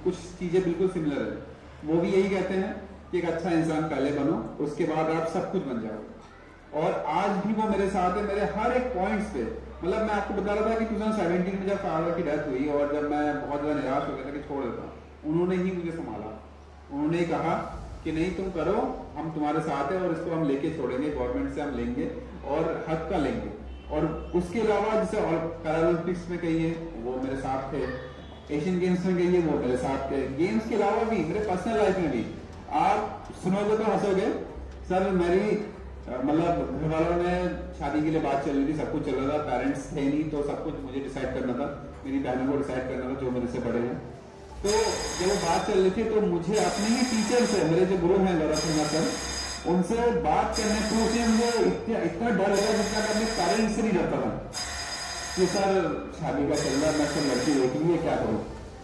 [SPEAKER 2] कुछ चीजें बिल्कुल सिमिलर है। वो भी यही कहते हैं कि एक अच्छा इंसान पहले बनो, उसके बाद आप सब कुछ बन जाओ। और आज भी वो मेरे साथ है, मेरे हर एक पॉइंट्स पे। मतलब मैं आपको बता रहा था कि 2017 में जब फादर की डेथ हुई और जब मैं बहुत ज्यादा निराश हो गया था कि छोड़ देता, उन्होंने ही मुझे संभाला। उन्होंने कहा कि नहीं तुम करो, हम तुम्हारे साथ हैं और इसको हम लेके छोड़ेंगे, गवर्नमेंट से हम लेंगे और हक का लेंगे। और उसके अलावा जैसे पैरालंपिक्स में कहिए वो मेरे साथ थे, एशियन गेम्स में कहिए वो मेरे साथ थे, गेम्स के अलावा भी मेरे पर्सनल लाइफ में भी। आप सुनोगे तो हंसोगे सर, मेरी मतलब घर वालों ने शादी के लिए बात चल रही थी, सब कुछ चल रहा था, पेरेंट्स थे नहीं तो सब कुछ मुझे डिसाइड करना था, मेरी बहनों को डिसाइड करना था जो मेरे से बड़े हैं। तो जब वो बात चल रही थी तो मुझे अपने ही टीचर से, मेरे जो गुरु हैं गौरव खन्ना सर, उनसे बात करने को मुझे इतना डर लगा जितना कि अपने पेरेंट्स से नहीं डरता था कि सर शादी का चल रहा है, मैं सब लड़की देख ली है, क्या करूँ।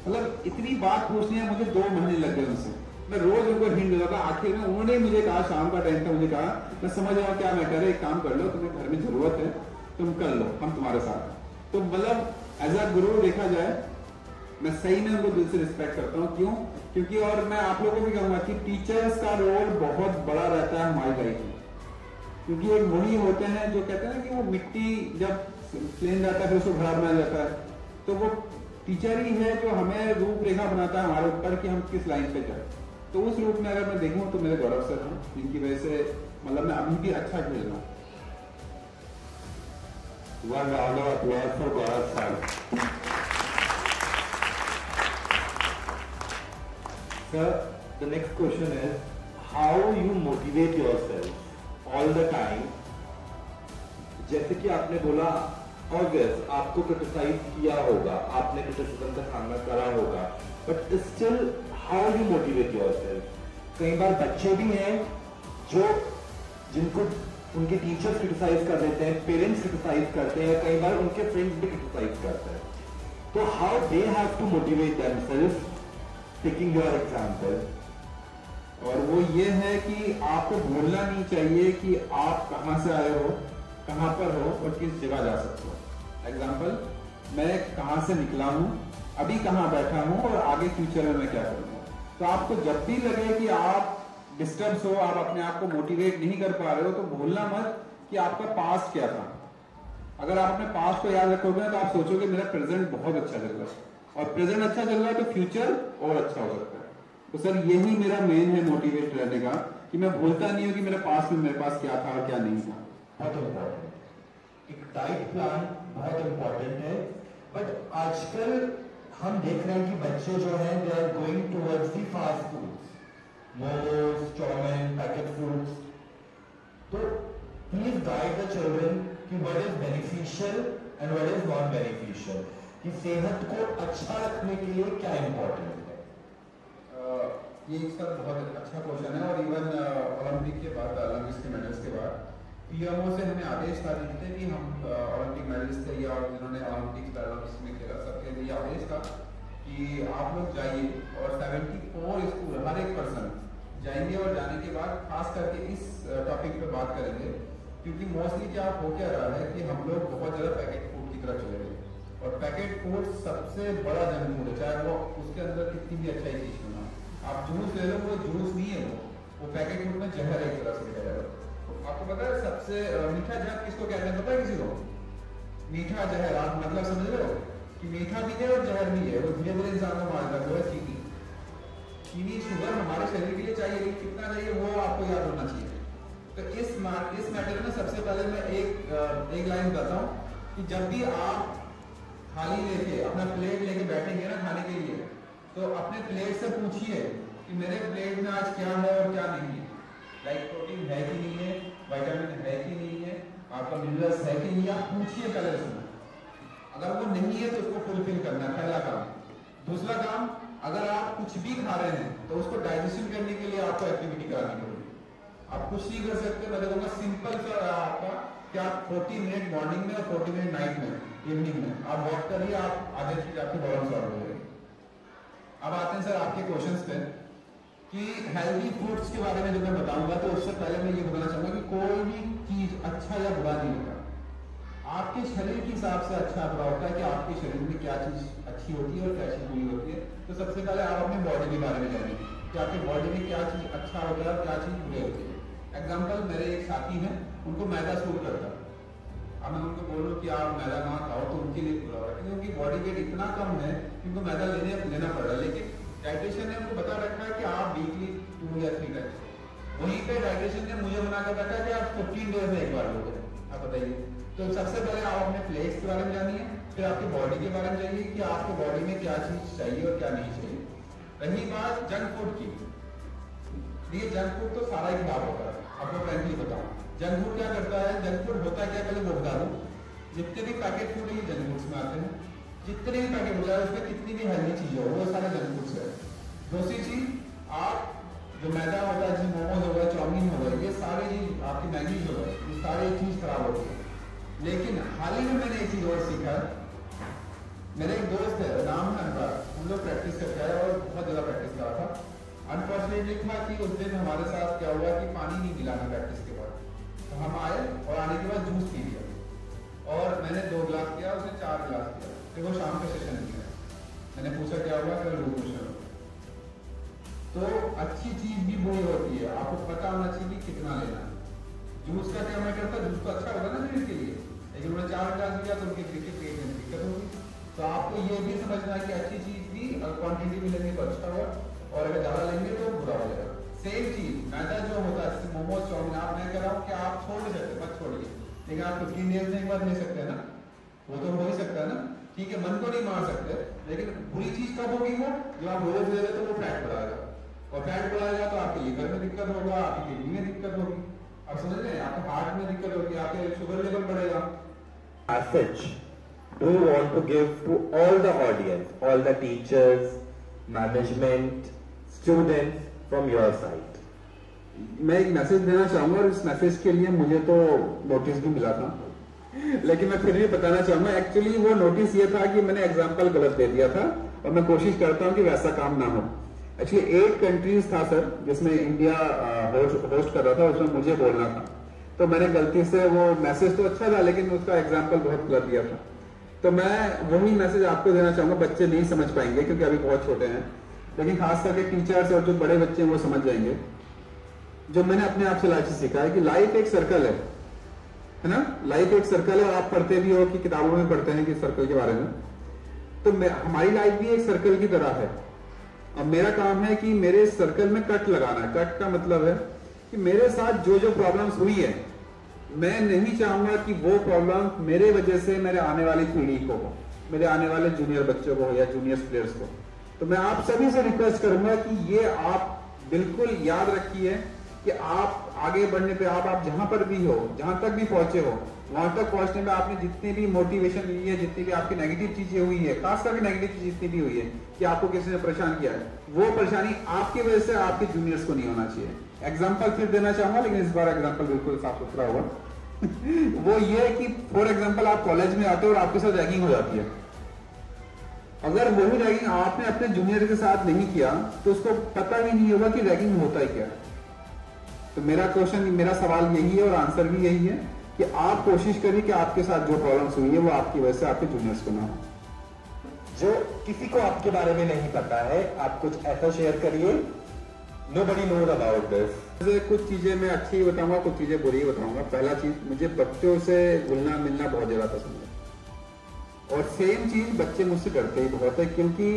[SPEAKER 2] मतलब इतनी बात पूछनी है, मुझे 2 महीने लग गए उनसे। मैं रोज उनको हिंट देता था। आखिर में उन्होंने मुझे कहा, शाम का टाइम था, मुझे कहा मैं समझ रहा हूँ क्या मैटर है, एक काम कर लो, तुम्हें घर में जरूरत है, तुम कर लो, हम तुम्हारे साथ। तो मतलब एज अ गुरु देखा जाए, मैं सही में उनको दिल से रिस्पेक्ट करता हूँ। क्यों? क्योंकि और मैं आप लोगों को भी कहूंगा कि टीचर्स का रोल बहुत बड़ा रहता है हमारी लाइफ में, क्योंकि एक वही होते हैं जो कहते हैं कि वो मिट्टी जब प्लेन जाता है फिर उसको घर बनाया जाता है, तो वो टीचर ही है जो हमें रूपरेखा बनाता है हमारे ऊपर कि हम किस लाइन पे जाए। तो उस रूप में अगर मैं देखूं तो मेरे गौरव सर हैं, जिनकी वजह से मतलब मैं अभी भी अच्छा खेल रहा हूँ।
[SPEAKER 1] One round of applause for Gaurav sir. Sir, the next question is, how you motivate yourself all the time? जैसे कि आपने बोला, obvious आपको क्रिटिसाइज किया होगा, आपने क्रिटिसिज्म का सामना करा होगा, but still how you motivate yourself? कई बार बच्चे भी हैं जो जिनको उनके टीचर्स क्रिटिसाइज कर देते हैं, पेरेंट्स क्रिटिसाइज करते हैं, कई बार उनके फ्रेंड्स भी क्रिटिसाइज करते हैं, तो how they have to motivate themselves, taking your example?
[SPEAKER 2] और वो ये है कि आपको भूलना नहीं चाहिए कि आप कहाँ से आए हो, कहाँ पर हो और किस जगह जा सकते हो। एग्जाम्पल, मैं कहाँ से निकला हूँ, अभी कहाँ बैठा हूँ और आगे फ्यूचर में मैं क्या करूँगा। तो आपको जब भी लगे कि आप डिस्टर्ब हो, आप अपने आप को मोटिवेट नहीं कर पा रहे हो, तो भूलना मत कि आपका पास्ट क्या था। अगर आप अपने पास्ट को याद रखोगे तो आप सोचोगे मेरा प्रेजेंट बहुत अच्छा चल रहा है, और प्रेजेंट अच्छा चल रहा है तो फ्यूचर और अच्छा हो सकता है। तो सर यही मेरा मेन है मोटिवेट रहने का, कि मैं भूलता नहीं हूँ कि मेरे पास्ट में मेरे पास क्या था और क्या नहीं था।
[SPEAKER 1] बहुत इम्पोर्टेंट, एक डाइट प्लान बहुत इम्पोर्टेंट है। बट आजकल हम देख रहे हैं कि बच्चे जो हैं they are going towards the fast foods, momos, chow mein, packet foods. तो प्लीज गाइड द चिल्ड्रन कि what is beneficial and what is not beneficial, कि सेहत को अच्छा रखने के लिए क्या इंपॉर्टेंट है।
[SPEAKER 2] ये इसका बहुत अच्छा क्वेश्चन है। और इवन ओलंपिक के बाद, ओलंपिक्स के मेडल्स के बाद पीएमओ से हमें आदेश जारी थे कि हम ओलंपिक मेडलिस्ट थे या जिन्होंने ओलंपिक्स पैरालंपिक्स में खेला, सबके लिए आदेश था कि आप लोग जाइए और 74 स्कूल, हर एक पर्सन जाएंगे और जाने के बाद खास करके इस टॉपिक पे बात करेंगे, क्योंकि मोस्टली क्या हो क्या रहा है कि हम लोग बहुत ज़्यादा पैकेट फूड की तरफ चले गए, और पैकेट फूड सबसे बड़ा जंक फूड है, चाहे वो उसके अंदर कितनी भी अच्छाई चीज़ होना। आप जूस ले लो, वो जूस नहीं है, वो पैकेट फूड में जहर एक तरह से दिया जाएगा। आपको पता है सबसे मीठा जहर किसको कहते हैं, पता है किसी को? मीठा जहर, आप मतलब समझ रहे हो कि मीठा भी है और जहर भी है, वो धीरे धीरे इंसान को मारता है, वो है चीनी। चीनी शुगर हमारे शरीर के लिए चाहिए, लेकिन कितना चाहिए वो आपको याद होना चाहिए। तो इस मैटर में सबसे पहले मैं एक लाइन बताता हूँ कि जब भी आप थाली लेके अपना प्लेट लेके बैठेंगे ना खाने के लिए, तो अपने प्लेट से पूछिए कि मेरे प्लेट में आज क्या है और क्या नहीं है, लाइक प्रोटीन है कि नहीं है, विटामिन है कि नहीं है, आपका मिनरल्स है कि नहीं है, आप पूछिए पहले उसमें। अगर वो नहीं है तो उसको फुलफिल करना है, पहला काम। दूसरा काम, अगर आप कुछ भी खा रहे हैं तो उसको डाइजेशन करने के लिए आपको एक्टिविटी करानी पड़ेगी। आप कुछ नहीं कर सकते, मैं कहूँगा सिंपल सा आपका कि आप 40 मिनट मॉर्निंग में और 40 मिनट नाइट में, इवनिंग में आप वॉक करिए, आप आधे चीज आपकी प्रॉब्लम सॉल्व हो जाएगी। अब आते हैं सर आपके क्वेश्चंस पे कि हेल्दी फूड्स के बारे में जब मैं बताऊंगा तो उससे पहले मैं ये बताना चाहूंगा कि कोई भी चीज अच्छा या बुरा नहीं होता, आपके शरीर के हिसाब से अच्छा बुरा होता है कि आपके शरीर में क्या चीज अच्छी होती है और क्या चीज बुरी होती है। तो सबसे पहले आप अपने बॉडी के बारे में जानिए कि आपके बॉडी में क्या चीज अच्छा होता है और क्या चीज बुरी होती है। एग्जाम्पल, मेरे एक साथी हैं, उनको मैदा सूट करता है, अब मैं उनको बोलूँ कि आप मैदा ना खाओ तो उनके लिए बुरा होगा, क्योंकि उनकी बॉडी वेट इतना कम है कि उनको मैदा लेना पड़ रहा है। लेकिन डाइटिशियन ने उनको बता रखा है कि आप वीकली 2 या 3 टाइम्स, वहीं पे डाइटिशियन ने मुझे बना कर रखा है कि आप 15 डेज में एक बार लोगे। आप बताइए, तो सबसे पहले आप अपने प्लेट्स के बारे में जानिए, फिर आपकी बॉडी के बारे में जानिए कि आपके बॉडी में क्या चीज चाहिए और क्या नहीं चाहिए। रही बात जंक फूड की, ये जंक फूड तो सारा ही खराब होता है, आपको फ्रेंकली बताऊं। जंक फूड क्या करता है, जंक फूड होता है क्या, पहले वो बता दूं। जितने भी पैकेट फूड है ये जंक फूड्स में आते हैं, जितने भी पैकेट होता है उसमें कितनी भी हेल्दी चीजें हो वो सारे जंक फूड्स है। दूसरी चीज, आप जो मैदा होता है, जैसे मोमोज हो गए, चाउमीन हो गए, ये सारी चीज आपकी मैगीज हो गए, ये सारी चीज खराब होती है। लेकिन हाल ही में मैंने एक चीज और सीखा, मेरे एक दोस्त है, नाम है अनुराग, हम लोग प्रैक्टिस करके आए और बहुत ज्यादा प्रैक्टिस करा था। अनफॉर्चुनेटली था कि उस दिन हमारे साथ क्या हुआ कि पानी नहीं मिला था प्रैक्टिस के बाद, तो हम आए और आने के बाद जूस पी लिया, और मैंने 2 गिलास किया, उसने 4 गिलास किया, फिर वो शाम का सेशन किया। मैंने पूछा क्या हुआ, फिर लूज मोशन। तो अच्छी चीज भी बुरी होती है, आपको पता होना चाहिए कि कितना लेना है। जूस का क्या मैं करता, जूस तो अच्छा होगा ना शरीर के लिए, लेकिन उन्होंने 4 गिलास दिया तो उनके पेट में दिक्कत होगी। तो आपको ये भी समझना है कि अच्छी चीज भी क्वांटिटी में लेंगे तो अच्छा होगा, और अगर ज्यादा लेंगे तो बुरा हो जाएगा। सेम चीज मैदा जो होता है, जैसे मोमोज, चाउमीन, आप मैं कह रहा हूँ कि आप छोड़ नहीं सकते, मत छोड़िए, लेकिन आप 15 डेज में एक बार ले सकते हैं ना, वो तो हो ही सकता है ना, ठीक है, मन को नहीं मार सकते। लेकिन बुरी चीज कब होगी, वो जो आप रोज ले रहे तो वो फैट बढ़ाएगा, और फैट बढ़ाएगा तो आपके लीवर में दिक्कत होगा, आपकी किडनी में दिक्कत होगी, आप समझ रहे हैं, आपके हार्ट में दिक्कत होगी, आपके शुगर लेवल बढ़ेगा।
[SPEAKER 1] As such, do you want to give to all the audience, all the teachers, management, students from your side?
[SPEAKER 2] मैं एक मैसेज देना चाहूंगा, और इस मैसेज के लिए मुझे तो नोटिस भी मिला था, लेकिन मैं फिर भी बताना चाहूंगा। एक्चुअली वो नोटिस ये था कि मैंने एग्जाम्पल गलत दे दिया था, और मैं कोशिश करता हूँ कि वैसा काम ना हो। एक्चुअली 8 कंट्रीज था सर, जिसमें इंडिया होस्ट कर रहा था, उसमें मुझे बोलना था, तो मैंने गलती से, वो मैसेज तो अच्छा था लेकिन उसका एग्जाम्पल बहुत गलत दिया था। तो मैं वही मैसेज आपको देना चाहूंगा, बच्चे नहीं समझ पाएंगे क्योंकि अभी बहुत छोटे हैं, लेकिन खास करके टीचर्स और जो बड़े बच्चे हैं वो समझ जाएंगे। जो मैंने अपने आप से लाइफ से सीखा है कि लाइफ एक सर्कल है ना, लाइफ एक सर्कल है, और आप पढ़ते भी हो कि किताबों में पढ़ते हैं कि सर्कल के बारे में, तो हमारी लाइफ भी एक सर्कल की तरह है। अब मेरा काम है कि मेरे सर्कल में कट लगाना है। कट का मतलब है कि मेरे साथ जो जो प्रॉब्लम्स हुई है, मैं नहीं चाहूंगा कि वो प्रॉब्लम मेरे वजह से मेरे आने वाली पीढ़ी को हो, मेरे आने वाले जूनियर बच्चों को या जूनियर प्लेयर्स को। तो मैं आप सभी से रिक्वेस्ट करूंगा कि ये आप बिल्कुल याद रखिए कि आप आगे बढ़ने पे, आप जहां पर भी हो, जहां तक भी पहुंचे हो, वहां तक पहुंचने में आपने जितनी भी मोटिवेशन ली है, जितनी भी आपकी नेगेटिव चीजें हुई है, खास करके नेगेटिव चीज जितनी भी हुई है कि आपको किसी ने परेशान किया है, वो परेशानी आपकी वजह से आपके जूनियर्स को नहीं होना चाहिए। एग्जाम्पल फिर देना चाहूंगा, लेकिन इस बार एग्जाम्पल बिल्कुल साफ सुथरा होगा। वो ये है कि फॉर एग्जाम्पल आप कॉलेज में आते हो और आपके साथ रैगिंग हो जाती है, अगर वही रैगिंग आपने अपने जूनियर के साथ नहीं किया तो उसको पता भी नहीं होगा कि रैगिंग होता है क्या। तो मेरा सवाल यही है और आंसर भी यही है कि आप कोशिश करिए कि आपके साथ जो प्रॉब्लम्स हुई है वो आपकी वजह से आपके जूनियर्स को ना हो।
[SPEAKER 1] जो किसी को आपके बारे में नहीं पता है, आप कुछ ऐसा शेयर करिए, nobody knows about this।
[SPEAKER 2] जैसे कुछ चीजें मैं अच्छी बताऊंगा, कुछ चीजें बुरी बताऊंगा। पहला चीज, मुझे बच्चों से घुलना मिलना बहुत ज्यादा पसंद है, और सेम चीज बच्चे मुझसे डरते ही बहुत है, क्योंकि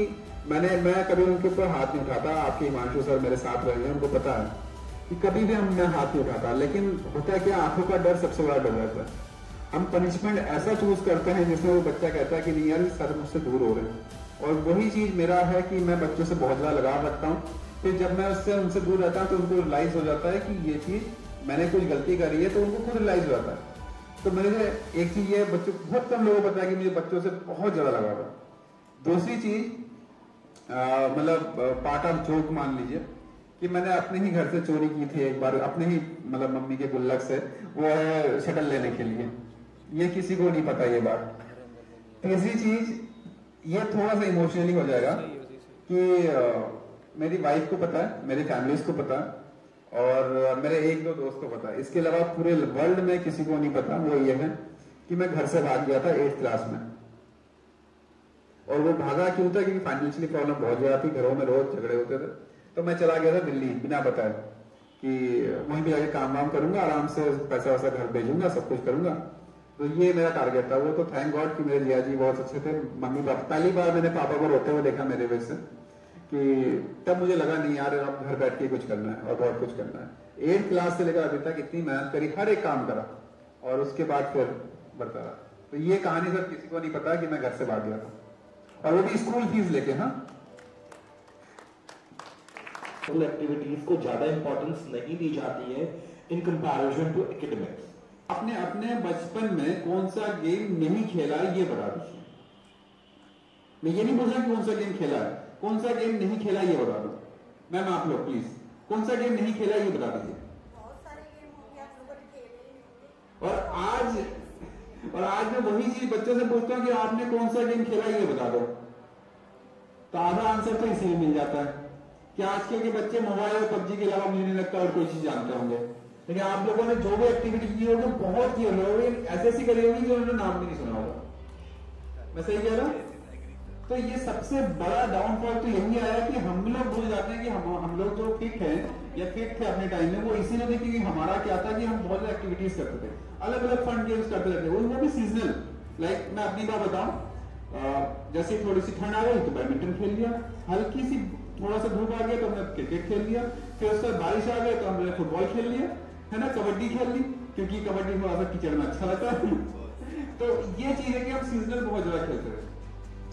[SPEAKER 2] मैं कभी उनके ऊपर हाथ नहीं उठाता। आपके हिमांशु सर मेरे साथ रहे हैं, उनको पता है कि कभी भी मैं हाथ नहीं उठाता। लेकिन होता है क्या, आंखों का डर सबसे बड़ा डर रहता है। हम पनिशमेंट ऐसा चूज करते हैं जिसमें वो बच्चा कहता है कि नहीं यार सर मुझसे दूर हो रहे हैं। और वही चीज मेरा है कि मैं बच्चों से बहुत ज्यादा लगाव रखता हूँ। फिर जब मैं उनसे दूर रहता हूँ तो उनको रियलाइज हो जाता है कि ये चीज मैंने कुछ गलती करी है, तो उनको खुद रियलाइज हो जाता है। तो मेरे एक चीज ये बच्चों, बहुत कम लोगों को पता है कि मुझे बच्चों से बहुत ज्यादा लगाव है। दूसरी चीज, मतलब पार्ट ऑफ जोक मान लीजिए कि मैंने अपने ही घर से चोरी की थी एक बार, अपने ही मतलब मम्मी के गुल्लक से, वो है शटल लेने के लिए। ये किसी को नहीं पता ये बात। तीसरी चीज, ये थोड़ा सा इमोशनली हो जाएगा कि मेरी वाइफ को पता है, मेरी फैमिलीज को पता है, और मेरे एक दो दोस्त को पता है। इसके अलावा पूरे वर्ल्ड में किसी को नहीं पता। वो ये है कि मैं घर से भाग गया था 8th क्लास में। और वो भागा क्यों था? क्योंकि फाइनेंशियली प्रॉब्लम बहुत ज्यादा थी, घरों में रोज झगड़े होते थे। तो मैं चला गया था दिल्ली बिना बताए कि वहीं पे जाके काम वाम करूंगा, आराम से पैसा वैसा घर भेजूंगा, सब कुछ करूंगा। तो ये मेरा टारगेट था। वो तो थैंक गॉड कि मेरे जिया जी बहुत अच्छे थे, मम्मी पापा। पहली बार मैंने पापा को रोते हुए देखा मेरे वजह से, कि तब मुझे लगा नहीं यार अब घर बैठ के कुछ करना है और बहुत कुछ करना है। 8th क्लास से लेकर अभी तक इतनी मेहनत करी, हर एक काम करा, और उसके बाद फिर बढ़ता रहा। तो ये कहानी सर किसी को नहीं पता कि मैं घर से भाग गया था, और वो भी स्कूल फीस लेके। हाँ,
[SPEAKER 1] एक्टिविटीज को ज्यादा इंपॉर्टेंस नहीं दी जाती है इन कंपैरिजन टू एकेडमिक्स।
[SPEAKER 2] आपने अपने बचपन में कौन सा गेम नहीं खेला ये बता दीजिए। मैं ये नहीं बोल रहा कि कौन सा गेम खेला है, कौन सा गेम नहीं खेला ये बता दो। मैम आप लोग प्लीज कौन सा गेम नहीं खेला ये बता दीजिए।
[SPEAKER 3] बहुत सारे गेम होंगे आप लोगों ने खेले।
[SPEAKER 2] और आज मैं वही चीज बच्चों से पूछता हूँ कि आपने कौन सा गेम खेला ये बता दो, तो आधा आंसर तो इसी में मिल जाता है कि आजकल के बच्चे मोबाइल और पबजी के अलावा मुझे नहीं लगता और कोई चीज जानते होंगे। लेकिन आप लोगों ने जो भी एक्टिविटी की होगी बहुत की होगी, ऐसी करी होगी जो उन्होंने नाम भी नहीं सुना होगा। मैं सही कह रहा हूं? तो ये सबसे बड़ा डाउनफॉल तो यही आया कि हम लोग भूल जाते हैं कि हम लोग जो फिट हैं या फिट थे अपने टाइम में, वो इसीलिए थे कि हमारा क्या था कि हम बहुत ज्यादा एक्टिविटीज करते थे, अलग अलग फन गेम्स करते रहते, वो भी सीजनल। लाइक मैं अपनी बात बताऊं, जैसे थोड़ी सी ठंड आ गई तो बैडमिंटन खेल लिया, हल्की सी थोड़ा सा धूप आ गया तो हमने क्रिकेट खेल लिया, फिर उसके बाद बारिश आ गई तो हमने फुटबॉल खेल लिया, है ना, कबड्डी खेल ली, क्योंकि कबड्डी थोड़ा सा कीचड़ में अच्छा लगता है। तो ये चीज है कि हम सीजनल बहुत ज्यादा खेलते थे।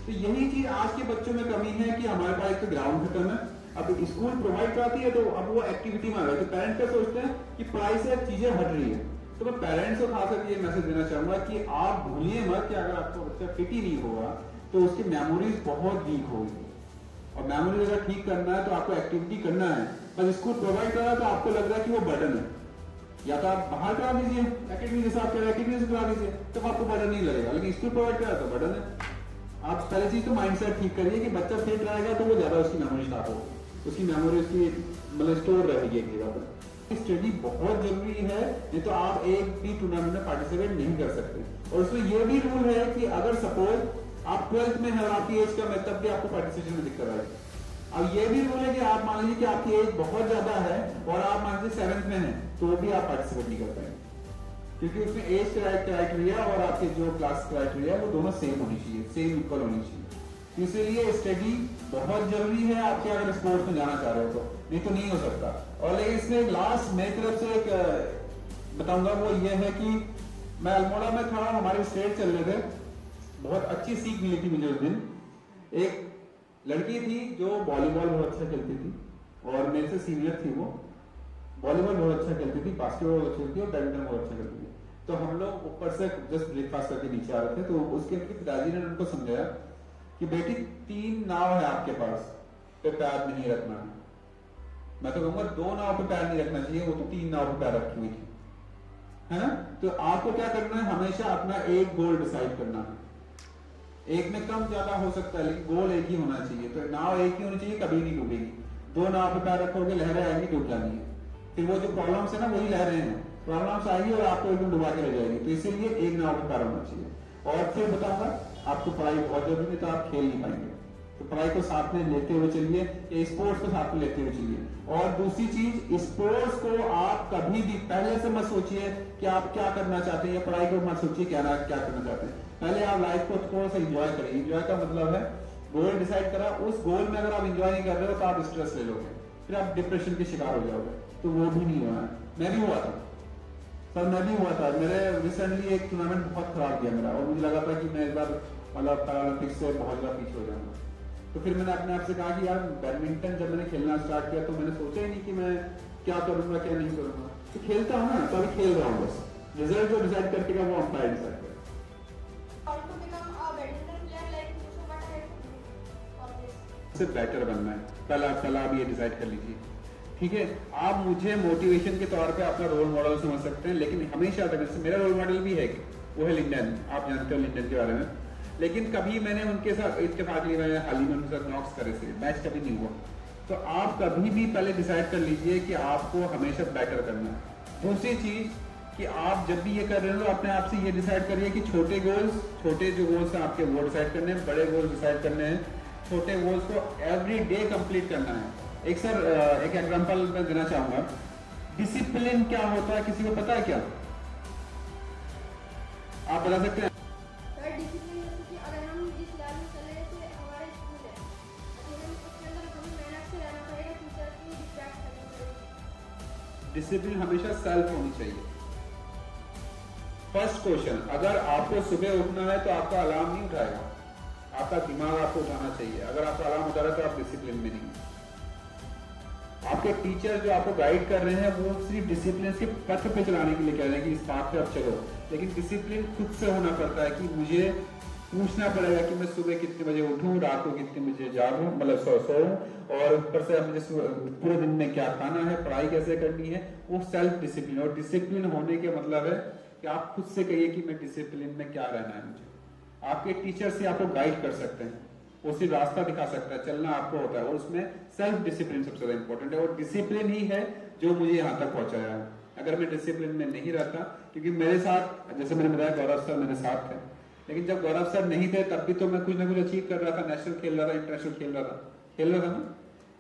[SPEAKER 2] तो यही चीज आज के बच्चों में कमी है कि हमारे पास एक तो ग्राउंड खत्म है, अब स्कूल प्रोवाइड कराती है तो अब वो एक्टिविटी में आ रहा है। तो पेरेंट्स क्या सोचते हैं कि पढ़ाई से चीजें हट रही है। तो मैं पेरेंट्स को खास करके ये मैसेज देना चाहूंगा कि आप भूलिए मत कि अगर आपका बच्चा फिट ही नहीं होगा तो उसकी मेमोरीज बहुत वीक होगी, और मेमोरीज अगर ठीक करना है तो आपको एक्टिविटी करना है। बस स्कूल प्रोवाइड कर रहा है तो आपको लग रहा है कि वो बर्डन है, या तो आप बाहर करा दीजिए एकेडमी, जैसे आप कह रहे हैं एकेडमी से करा दीजिए, तब आपको बर्डन नहीं लगेगा। लेकिन स्कूल प्रोवाइड कर रहा है तो बर्डन है। आप पहली चीज तो माइंडसेट ठीक करिए कि बच्चा फिट रहेगा तो वो ज्यादा उसकी मेमोरी स्टार्ट होगी, उसकी मेमोरी उसकी मतलब स्टोर रहेगी एक जगह पर। स्टडी बहुत जरूरी है, नहीं तो आप एक भी टूर्नामेंट में पार्टिसिपेट नहीं कर सकते। और उसमें यह भी रूल है कि अगर सपोज आप 12th में है और आपकी एज कम है तब भी आपको पार्टिसिपेशन में दिक्कत आएगी। अब ये भी रूल है कि आप मान लीजिए कि आपकी एज बहुत ज्यादा है और आप मान लीजिए 7th में है तो भी आप पार्टिसिपेट नहीं कर पाएंगे, क्योंकि उसमें एज क्राइटेरिया और आपके जो क्लास क्राइटेरिया वो दोनों सेम होनी चाहिए, सेम इक्वल होनी चाहिए। इसलिए स्टडी बहुत जरूरी है आपके अगर स्पोर्ट्स में जाना चाह रहे हो तो, नहीं तो नहीं हो सकता। और लेकिन इसमें लास्ट मेरी तरफ से एक बताऊंगा वो ये है कि मैं अल्मोड़ा में था, हमारे स्टेट चल रहे थे, बहुत अच्छी सीख मिली थी मुझे उस दिन। एक लड़की थी जो वॉलीबॉल बहुत अच्छा खेलती थी और मेरे से सीनियर थी, वो वॉलीबॉल बहुत अच्छा खेलती थी, बास्केटबॉल बहुत अच्छा खेलती थी और बैडमिंटन बहुत अच्छा खेलती थी। तो हम लोग ऊपर से जस्ट ब्रेकफास्ट करके नीचे आ रहे थे, तो उसके पिताजी ने उनको समझाया कि बेटी 3 नाव है आपके पास, पे पैर नहीं रखना है। मैं तो कहूंगा 2 नाव पे पैर नहीं रखना चाहिए, वो तो 3 नाव पे पैर रखी हुई थी, है ना। तो आपको क्या करना है, हमेशा अपना एक गोल डिसाइड करना है एक में कम ज्यादा हो सकता है लेकिन गोल एक ही होना चाहिए। तो नाव एक ही होनी चाहिए, कभी नहीं डूबेगी। दो नाव पे पैर रखोगे लहरें आएंगी, डूब जानी है। फिर वो जो प्रॉब्लम्स है ना वही लहरें हैं, प्रॉब्लम्स आएगी और आपको एकदम डुबा के ले जाएगी। तो इसीलिए एक नाव पे पैर होना चाहिए। और फिर बताऊंगा आपको पढ़ाई बहुत जरूरी है, तो आप खेल नहीं पाएंगे। तो पढ़ाई को साथ में लेते हुए चलिए, स्पोर्ट्स को साथ में लेते हुए चलिए। और दूसरी चीज, स्पोर्ट्स को आप कभी भी पहले से मत सोचिए कि आप क्या करना चाहते हैं, पढ़ाई को मत सोचिए क्या करना चाहते हैं। पहले आप लाइफ को थोड़ा सा एंजॉय करिए। एंजॉय का मतलब है गोल डिसाइड करा, उस गोल में अगर आप एंजॉय नहीं कर रहे हो तो आप स्ट्रेस ले लोगे, फिर आप डिप्रेशन के शिकार हो जाओगे। तो वो भी नहीं होना है। मैं भी हुआ था सर, मैं भी हुआ था। मेरे रिसेंटली एक टूर्नामेंट बहुत खराब गया मेरा, और मुझे लगा था कि मैं इस बार मतलब पैरालंपिक्स से बहुत ज्यादा पीछे हो जाऊंगा। तो फिर मैंने अपने आप से कहा कि यार बैडमिंटन जब मैंने खेलना स्टार्ट किया तो मैंने सोचा ही नहीं कि मैं क्या करूंगा क्या नहीं करूंगा। तो खेलता हूँ ना, तो अभी खेल रहा हूँ। बस रिजल्ट जो डिसाइड करके वो अंपायर डिसाइड करेगा। से बेटर बनना है, पहला आप ये डिसाइड कर लीजिए। ठीक है, आप मुझे मोटिवेशन के तौर पे अपना रोल मॉडल समझ सकते हैं, लेकिन हमेशा तक मेरा रोल मॉडल भी है, वो है लिंडन। आप जानते हो लिंडन के बारे में। लेकिन कभी मैंने उनके साथ इत्तेफाक नहीं, मैंने हाल ही में उनके साथ नॉक्स करे थे, मैच कभी नहीं हुआ। तो आप कभी भी पहले डिसाइड कर लीजिए कि आपको हमेशा बेटर करना है। दूसरी चीज कि आप जब भी ये कर रहे हो अपने आप से ये डिसाइड करिए कि छोटे जो गोल्स हैं आपके वो डिसाइड करने हैं, बड़े गोल्स डिसाइड करने हैं। छोटे गोल्स को एवरी डे कंप्लीट करना है। एक एग्जांपल मैं देना चाहूंगा। डिसिप्लिन क्या होता है, किसी को पता है क्या? आप बता सकते हैं?
[SPEAKER 3] डिसिप्लिन जैसे कि अगर हम जिस लाइन में चल रहे हैं तो हमारे स्कूल है, अगर हम उसके अंदर हमें मेहनत से रहना पड़ेगा, टीचर की डिस्ट्रैक्ट करनी पड़ेगी।
[SPEAKER 2] डिसिप्लिन हमेशा सेल्फ होनी चाहिए। फर्स्ट क्वेश्चन, अगर आपको सुबह उठना है तो आपका अलार्म नहीं उठाएगा, आपका दिमाग आपको उठाना चाहिए। अगर आपका अलार्म उठा रहा है तो आप डिसिप्लिन में नहीं। आपके टीचर जो आपको गाइड कर रहे हैं वो सिर्फ डिसिप्लिन के पथ पे चलाने के लिए कह रहे हैं कि इस पाथ पे आप चलो, लेकिन डिसिप्लिन खुद से होना पड़ता है कि मुझे पूछना पड़ेगा कि मैं सुबह कितने बजे उठूं, रात को कितने बजे जागूं, मतलब सोऊं, और ऊपर से मुझे पूरे दिन में क्या खाना है, पढ़ाई कैसे करनी है, वो सेल्फ डिसिप्लिन। और डिसिप्लिन होने के मतलब है कि आप खुद से कहिए कि मैं डिसिप्लिन में क्या रहना है मुझे। आपके टीचर से आपको गाइड कर सकते हैं, वो सिर्फ रास्ता दिखा सकता है, चलना आपको होता है, और उसमें सेल्फ डिसिप्लिन सबसे ज्यादा इंपॉर्टेंट है। और डिसिप्लिन ही है जो मुझे यहाँ तक पहुंचाया है। अगर मैं डिसिप्लिन में नहीं रहता, क्योंकि मेरे साथ जैसे मैंने बताया गौरव सर मेरे साथ थे, लेकिन जब गौरव सर नहीं थे तब भी तो मैं कुछ ना कुछ अचीव कर रहा था, नेशनल खेल रहा था, इंटरनेशनल खेल रहा था ना।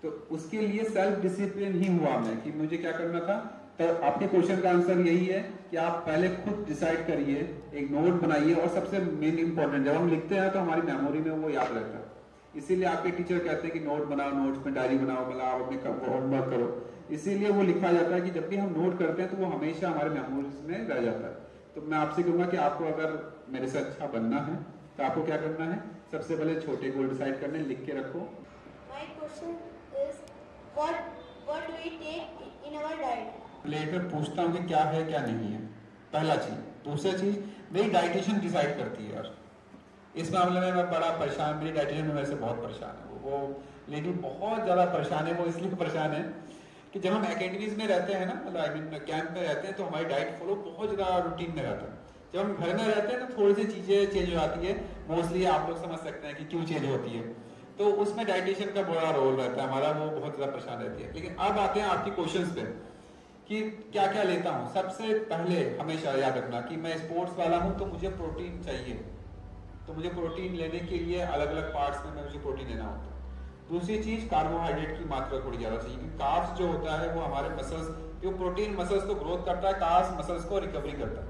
[SPEAKER 2] तो उसके लिए सेल्फ डिसिप्लिन ही हुआ मैं कि मुझे क्या करना था। तो आपके क्वेश्चन का आंसर यही है कि आप पहले खुद डिसाइड करिए, एक नोट बनाइए, और सबसे मेन इंपॉर्टेंट जब हम लिखते हैं तो हमारी मेमोरी में वो याद रहता है। इसीलिए आपके टीचर कहते हैं कि नोट बनाओ, नोट्स में डायरी बनाओ, मतलब आप अपने होमवर्क करो। इसीलिए वो लिखा जाता है कि जब भी हम नोट करते हैं तो वो हमेशा हमारे मेमोरीज में रह जाता है। तो मैं आपसे कहूंगा कि आपको अगर मेरे से अच्छा बनना है तो आपको क्या करना है, सबसे पहले छोटे गोल डिसाइड करने, लिख के रखो।
[SPEAKER 3] My question is what do we take in our diet?
[SPEAKER 2] Plate में पूछता हूँ कि क्या है क्या नहीं है, पहला चीज। दूसरा चीज, मेरी डाइटिशियन डिसाइड करती है यार। इस मामले में मैं बड़ा परेशान, मेरी डाइटिशियन मेरे से बहुत परेशान है। वो लेडी बहुत ज्यादा परेशान है। वो इसलिए परेशान है कि जब हम एकेडमीज में रहते हैं ना, मतलब आई मीन कैंप में रहते हैं, तो हमारी डाइट फॉलो बहुत ज्यादा रूटीन में रहता है। जब हम घर में रहते हैं तो थोड़ी सी चीजें चेंज हो जाती है। मोस्टली आप लोग समझ सकते हैं कि क्यों चेंज होती है। तो उसमें डाइटिशियन का बड़ा रोल रहता है हमारा, वो बहुत ज्यादा परेशान रहती है। लेकिन अब आते हैं आपकी क्वेश्चंस पे कि क्या क्या लेता हूँ। सबसे पहले हमेशा याद रखना कि मैं स्पोर्ट्स वाला हूँ तो मुझे प्रोटीन चाहिए। तो मुझे प्रोटीन लेने के लिए अलग अलग पार्ट्स में मुझे प्रोटीन लेना होता है। दूसरी चीज, कार्बोहाइड्रेट की मात्रा थोड़ी ज्यादा चाहिए, क्योंकि कार्ब्स जो होता है वो हमारे मसल्स, जो प्रोटीन मसल्स को ग्रोथ करता है, कार्ब्स मसल्स को रिकवरी करता है,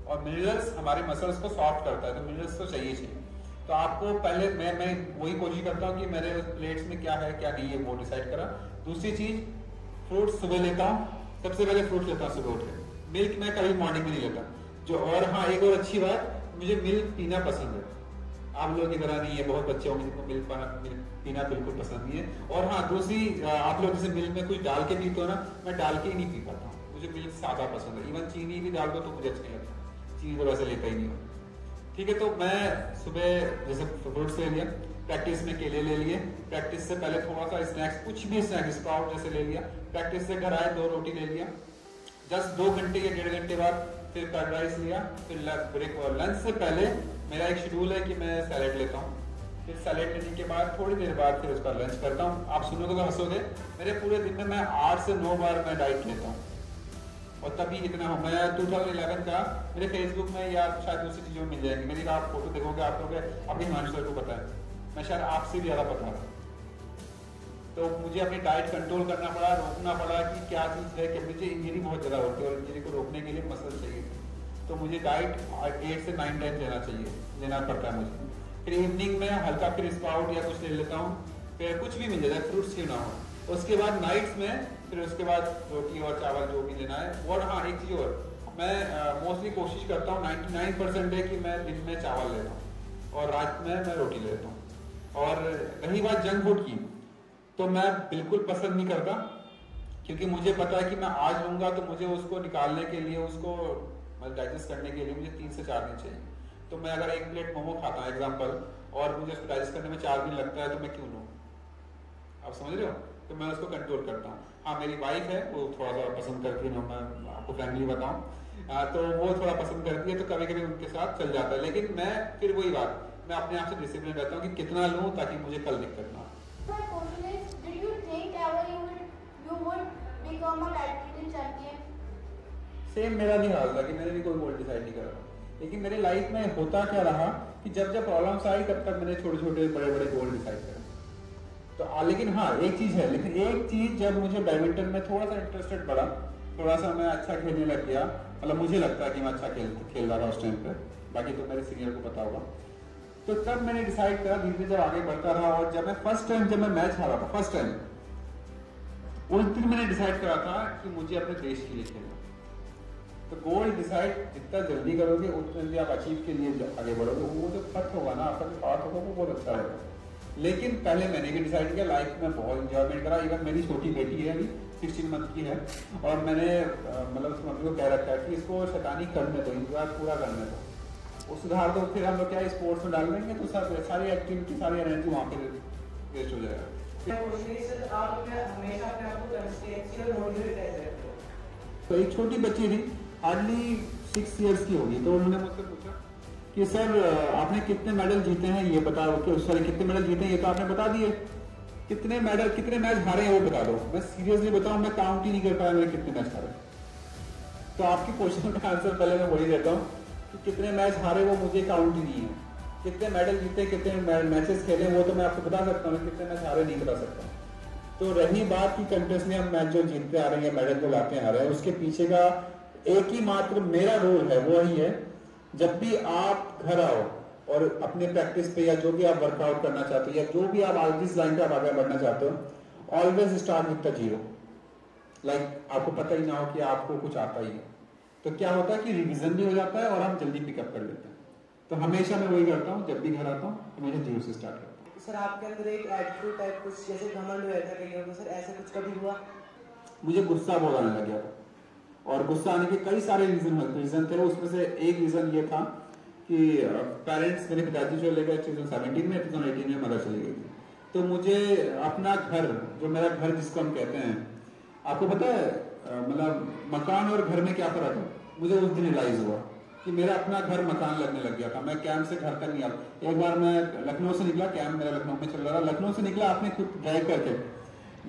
[SPEAKER 2] और मिनरल्स हमारे मसल्स को सॉफ्ट करता है। तो मिनरल्स तो चाहिए। तो आपको पहले मैं वही कोशिश करता हूँ कि मेरे प्लेट्स में क्या है क्या नहीं है वो डिसाइड करा। दूसरी चीज, फ्रूट्स सुबह लेता हूँ, सबसे पहले फ्रूट लेता हूँ सुबह उठ के। मिल्क मैं कभी मॉर्निंग में नहीं लेता जो। और हाँ, एक और अच्छी बात, मुझे मिल्क पीना पसंद है। आप लोगों की तरह नहीं है, बहुत बच्चे होंगे जिनको मिल्क पीना बिल्कुल पसंद नहीं है। और हाँ, दूसरी, आप लोग जैसे मिल्क में कुछ डाल के पीते हो ना, मैं डाल के ही नहीं पी पाता हूँ। मुझे मिल्क सादा पसंद है। इवन चीनी भी डाल दो तो मुझे अच्छा नहीं लगता, चीनी तो वैसे लेता ही नहीं हूँ। ठीक है, तो मैं सुबह जैसे फ्रूट्स ले लिया, प्रैक्टिस में केले ले लिए, प्रैक्टिस से पहले थोड़ा सा स्नैक्स, कुछ भी स्नैक्स, स्प्राउट जैसे ले लिया, प्रैक्टिस से घर आए 2 रोटी ले लिया, जस्ट 2 घंटे या 1.5 घंटे बाद फिर कर्ड राइस लिया, फिर ब्रेक और लंच से पहले मेरा एक शेड्यूल है कि मैं सैलेड लेता हूँ, फिर सैलेड लेने के बाद थोड़ी देर बाद फिर उसका लंच करता हूँ। आप सुनोगे तो हंसोगे, मेरे पूरे दिन में मैं 8 से 9 बार मैं डाइट लेता हूँ, और तभी इतना हूँ। मैं 2011 का मेरे फेसबुक में या शायद दूसरी चीज़ों में मिल जाएंगे, मेरी आप फोटो देखोगे आप लोग अपनी हिमांशु सर को पता है, मैं शायद आपसे भी ज़्यादा पता था। तो मुझे अपनी डाइट कंट्रोल करना पड़ा, रोकना पड़ा कि क्या चीज़ है कि मुझे इंजरी बहुत ज़्यादा होती है और इंजरी को रोकने के लिए मसल चाहिए, तो मुझे डाइट 8 से 9 टाइम लेना पड़ता है मुझे। फिर इवनिंग में हल्का फिर स्प्राउट या कुछ ले लेता हूँ, फिर कुछ भी मिल जाता है, फ्रूट्स क्यों ना हो। उसके बाद नाइट्स में फिर उसके बाद रोटी और चावल जो भी लेना है। और हाँ, एक चीज़ और, मैं मोस्टली कोशिश करता हूँ, 99% है कि मैं दिन में चावल लेता हूँ और रात में मैं रोटी लेता हूँ। और रही बात जंक फूड की, तो मैं बिल्कुल पसंद नहीं करता, क्योंकि मुझे पता है कि मैं आज लूँगा तो मुझे उसको निकालने के लिए, उसको डाइजेस्ट करने के लिए मुझे 3 से 4 दिन चाहिए। तो मैं अगर 1 प्लेट मोमो खाता हूँ एग्जाम्पल, और मुझे उसको डाइजेस्ट करने में 4 दिन लगता है, तो मैं क्यों लूँ? आप समझ रहे हो? तो मैं उसको कंट्रोल करता हूँ। हाँ, मेरी वाइफ है, वो थोड़ा सा पसंद करती है, मैं आपको फ्रेंकली बताऊँ, तो वो थोड़ा पसंद करती है, तो कभी कभी उनके साथ चल जाता है। लेकिन मैं फिर वही बात, मैं अपने आप से डिसिप्लिन रहता हूँ कि कितना लूँ ताकि मुझे कल दिक्कत ना हो। सेम मेरा भी हाल था कि मैंने भी कोई गोल डिसाइड नहीं करा, लेकिन मेरी लाइफ में होता क्या रहा कि जब जब प्रॉब्लम्स आई तब तक मैंने छोटे छोटे बड़े बड़े गोल डिसाइड करे। तो लेकिन हाँ, एक चीज़ है, लेकिन एक चीज़, जब मुझे बैडमिंटन में थोड़ा सा इंटरेस्टेड बढ़ा, थोड़ा सा मैं अच्छा खेलने लग गया, मतलब मुझे लगता है कि मैं अच्छा खेल रहा था उस टाइम पे, बाकी तो मेरे सीनियर को पता होगा, तो तब मैंने डिसाइड करा, धीरे जब आगे बढ़ता रहा, और जब मैं फर्स्ट टाइम जब मैं मैच हारा था, फर्स्ट टाइम उस दिन मैंने डिसाइड करा था कि मुझे अपने देश के लिए खेलना। तो गोल डिसाइड जितना जल्दी करोगे उतना जल्दी आप अचीव के लिए आगे बढ़ोगे। वो जो फर्क होगा ना आपका, जो पार्ट होगा, वो बहुत अच्छा होगा। लेकिन पहले मैंने भी डिसाइड किया, लाइफ में बहुत इंजॉयमेंट करा। इवन मेरी छोटी बेटी है, अभी 16 मंथ की है, और मैंने मतलब उसकी मम्मी को कह रखा है कि इसको शैतानी करने दो, इंजॉय पूरा करने दो, वो सुधार दो, फिर हम लोग क्या स्पोर्ट्स में डाल देंगे तो सब सारी एक्टिविटी, सारी एनर्जी वहाँ पे वेस्ट हो जाएगा। तो एक छोटी बच्ची थी, हार्डली 6 इयर्स की होगी, तो उन्होंने मुझसे पूछा कि सर आपने कितने मेडल जीते हैं ये बताओ, कि सॉरी कितने मेडल जीते हैं ये तो आपने बता दिए, कितने मेडल, कितने मैच हारे हैं वो बता दो। मैं सीरियसली बताऊं, मैं काउंट ही नहीं कर पाया मैंने कितने मैच हारे। तो आपके क्वेश्चन का आंसर पहले मैं वही देता हूँ कि कितने मैच हारे वो मुझे काउंट ही नहीं है, कितने मेडल जीते, कितने मैचेस खेले वो तो मैं आपको बता सकता हूँ, कितने मैच हारे नहीं बता सकता। तो रही बात की कंटेस्ट में हम मैच जो जीतते आ रहे हैं, मेडल जो लाते आ रहे हैं, उसके पीछे का एक ही मात्र मेरा रोल है, वो ही है, जब भी आप घर आओ और अपने प्रैक्टिस पे या जो भी आप वर्कआउट करना चाहते हो या जो भी आप आज जिस लाइन पे आप आगे बढ़ना चाहते हो, always start with the zero. Like आपको पता ही ना हो कि आपको कुछ आता ही है, तो क्या होता है कि रिवीजन भी हो जाता है और हम जल्दी पिकअप कर लेते हैं। तो हमेशा मैं वही करता हूँ, जब भी घर आता हूँ हमेशा जीरो से स्टार्ट करता हूँ।
[SPEAKER 4] सर आपके अंदर एक एटीट्यूड टाइप कुछ जैसे घमंड रहता है कहीं, सर ऐसा कुछ कभी हुआ?
[SPEAKER 2] मुझे गुस्सा बहुत आने लग गया था, और गुस्सा आने के कई सारे रीजन थे। उसमें से एक रीजन ये था कि पेरेंट्स, मेरे पिताजी चले गए 2017 में, 2018 में मदर चली गई थी। तो मुझे अपना घर, जो मेरा घर जिसको हम कहते हैं, आपको पता है मतलब मकान और घर में क्या फर्क है, मुझे उस दिन रियलाइज हुआ कि मेरा अपना घर मकान लगने लग गया था। मैं कैंप से घर तक नहीं आया। एक बार मैं लखनऊ से निकला, कैंप मेरा लखनऊ में चल रहा था, लखनऊ से निकला आपने खुद ड्राइव करके,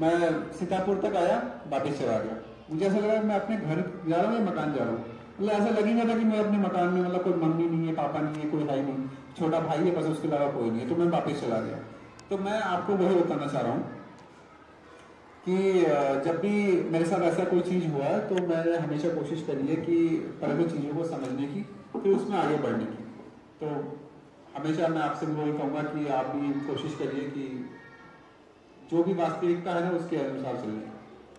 [SPEAKER 2] मैं सीतापुर तक आया, वापस चला गया। मुझे ऐसा लगा मैं अपने घर जा रहा हूँ या मकान जा रहा हूँ, मतलब ऐसा लग ही नहीं था कि मैं अपने मकान में, मतलब कोई मम्मी नहीं है, पापा नहीं है, कोई भाई नहीं, छोटा भाई है बस, उसके अलावा कोई नहीं है। तो मैं वापस चला गया। तो मैं आपको वही बताना चाह रहा हूँ कि जब भी मेरे साथ ऐसा कोई चीज़ हुआ है तो मैंने हमेशा कोशिश करी है कि पहले तो चीज़ों को समझने की, फिर उसमें आगे बढ़ने की। तो हमेशा मैं आपसे वही कहूँगा कि आप भी कोशिश करिए कि जो भी वास्तविकता है ना उसके अनुसार चलने।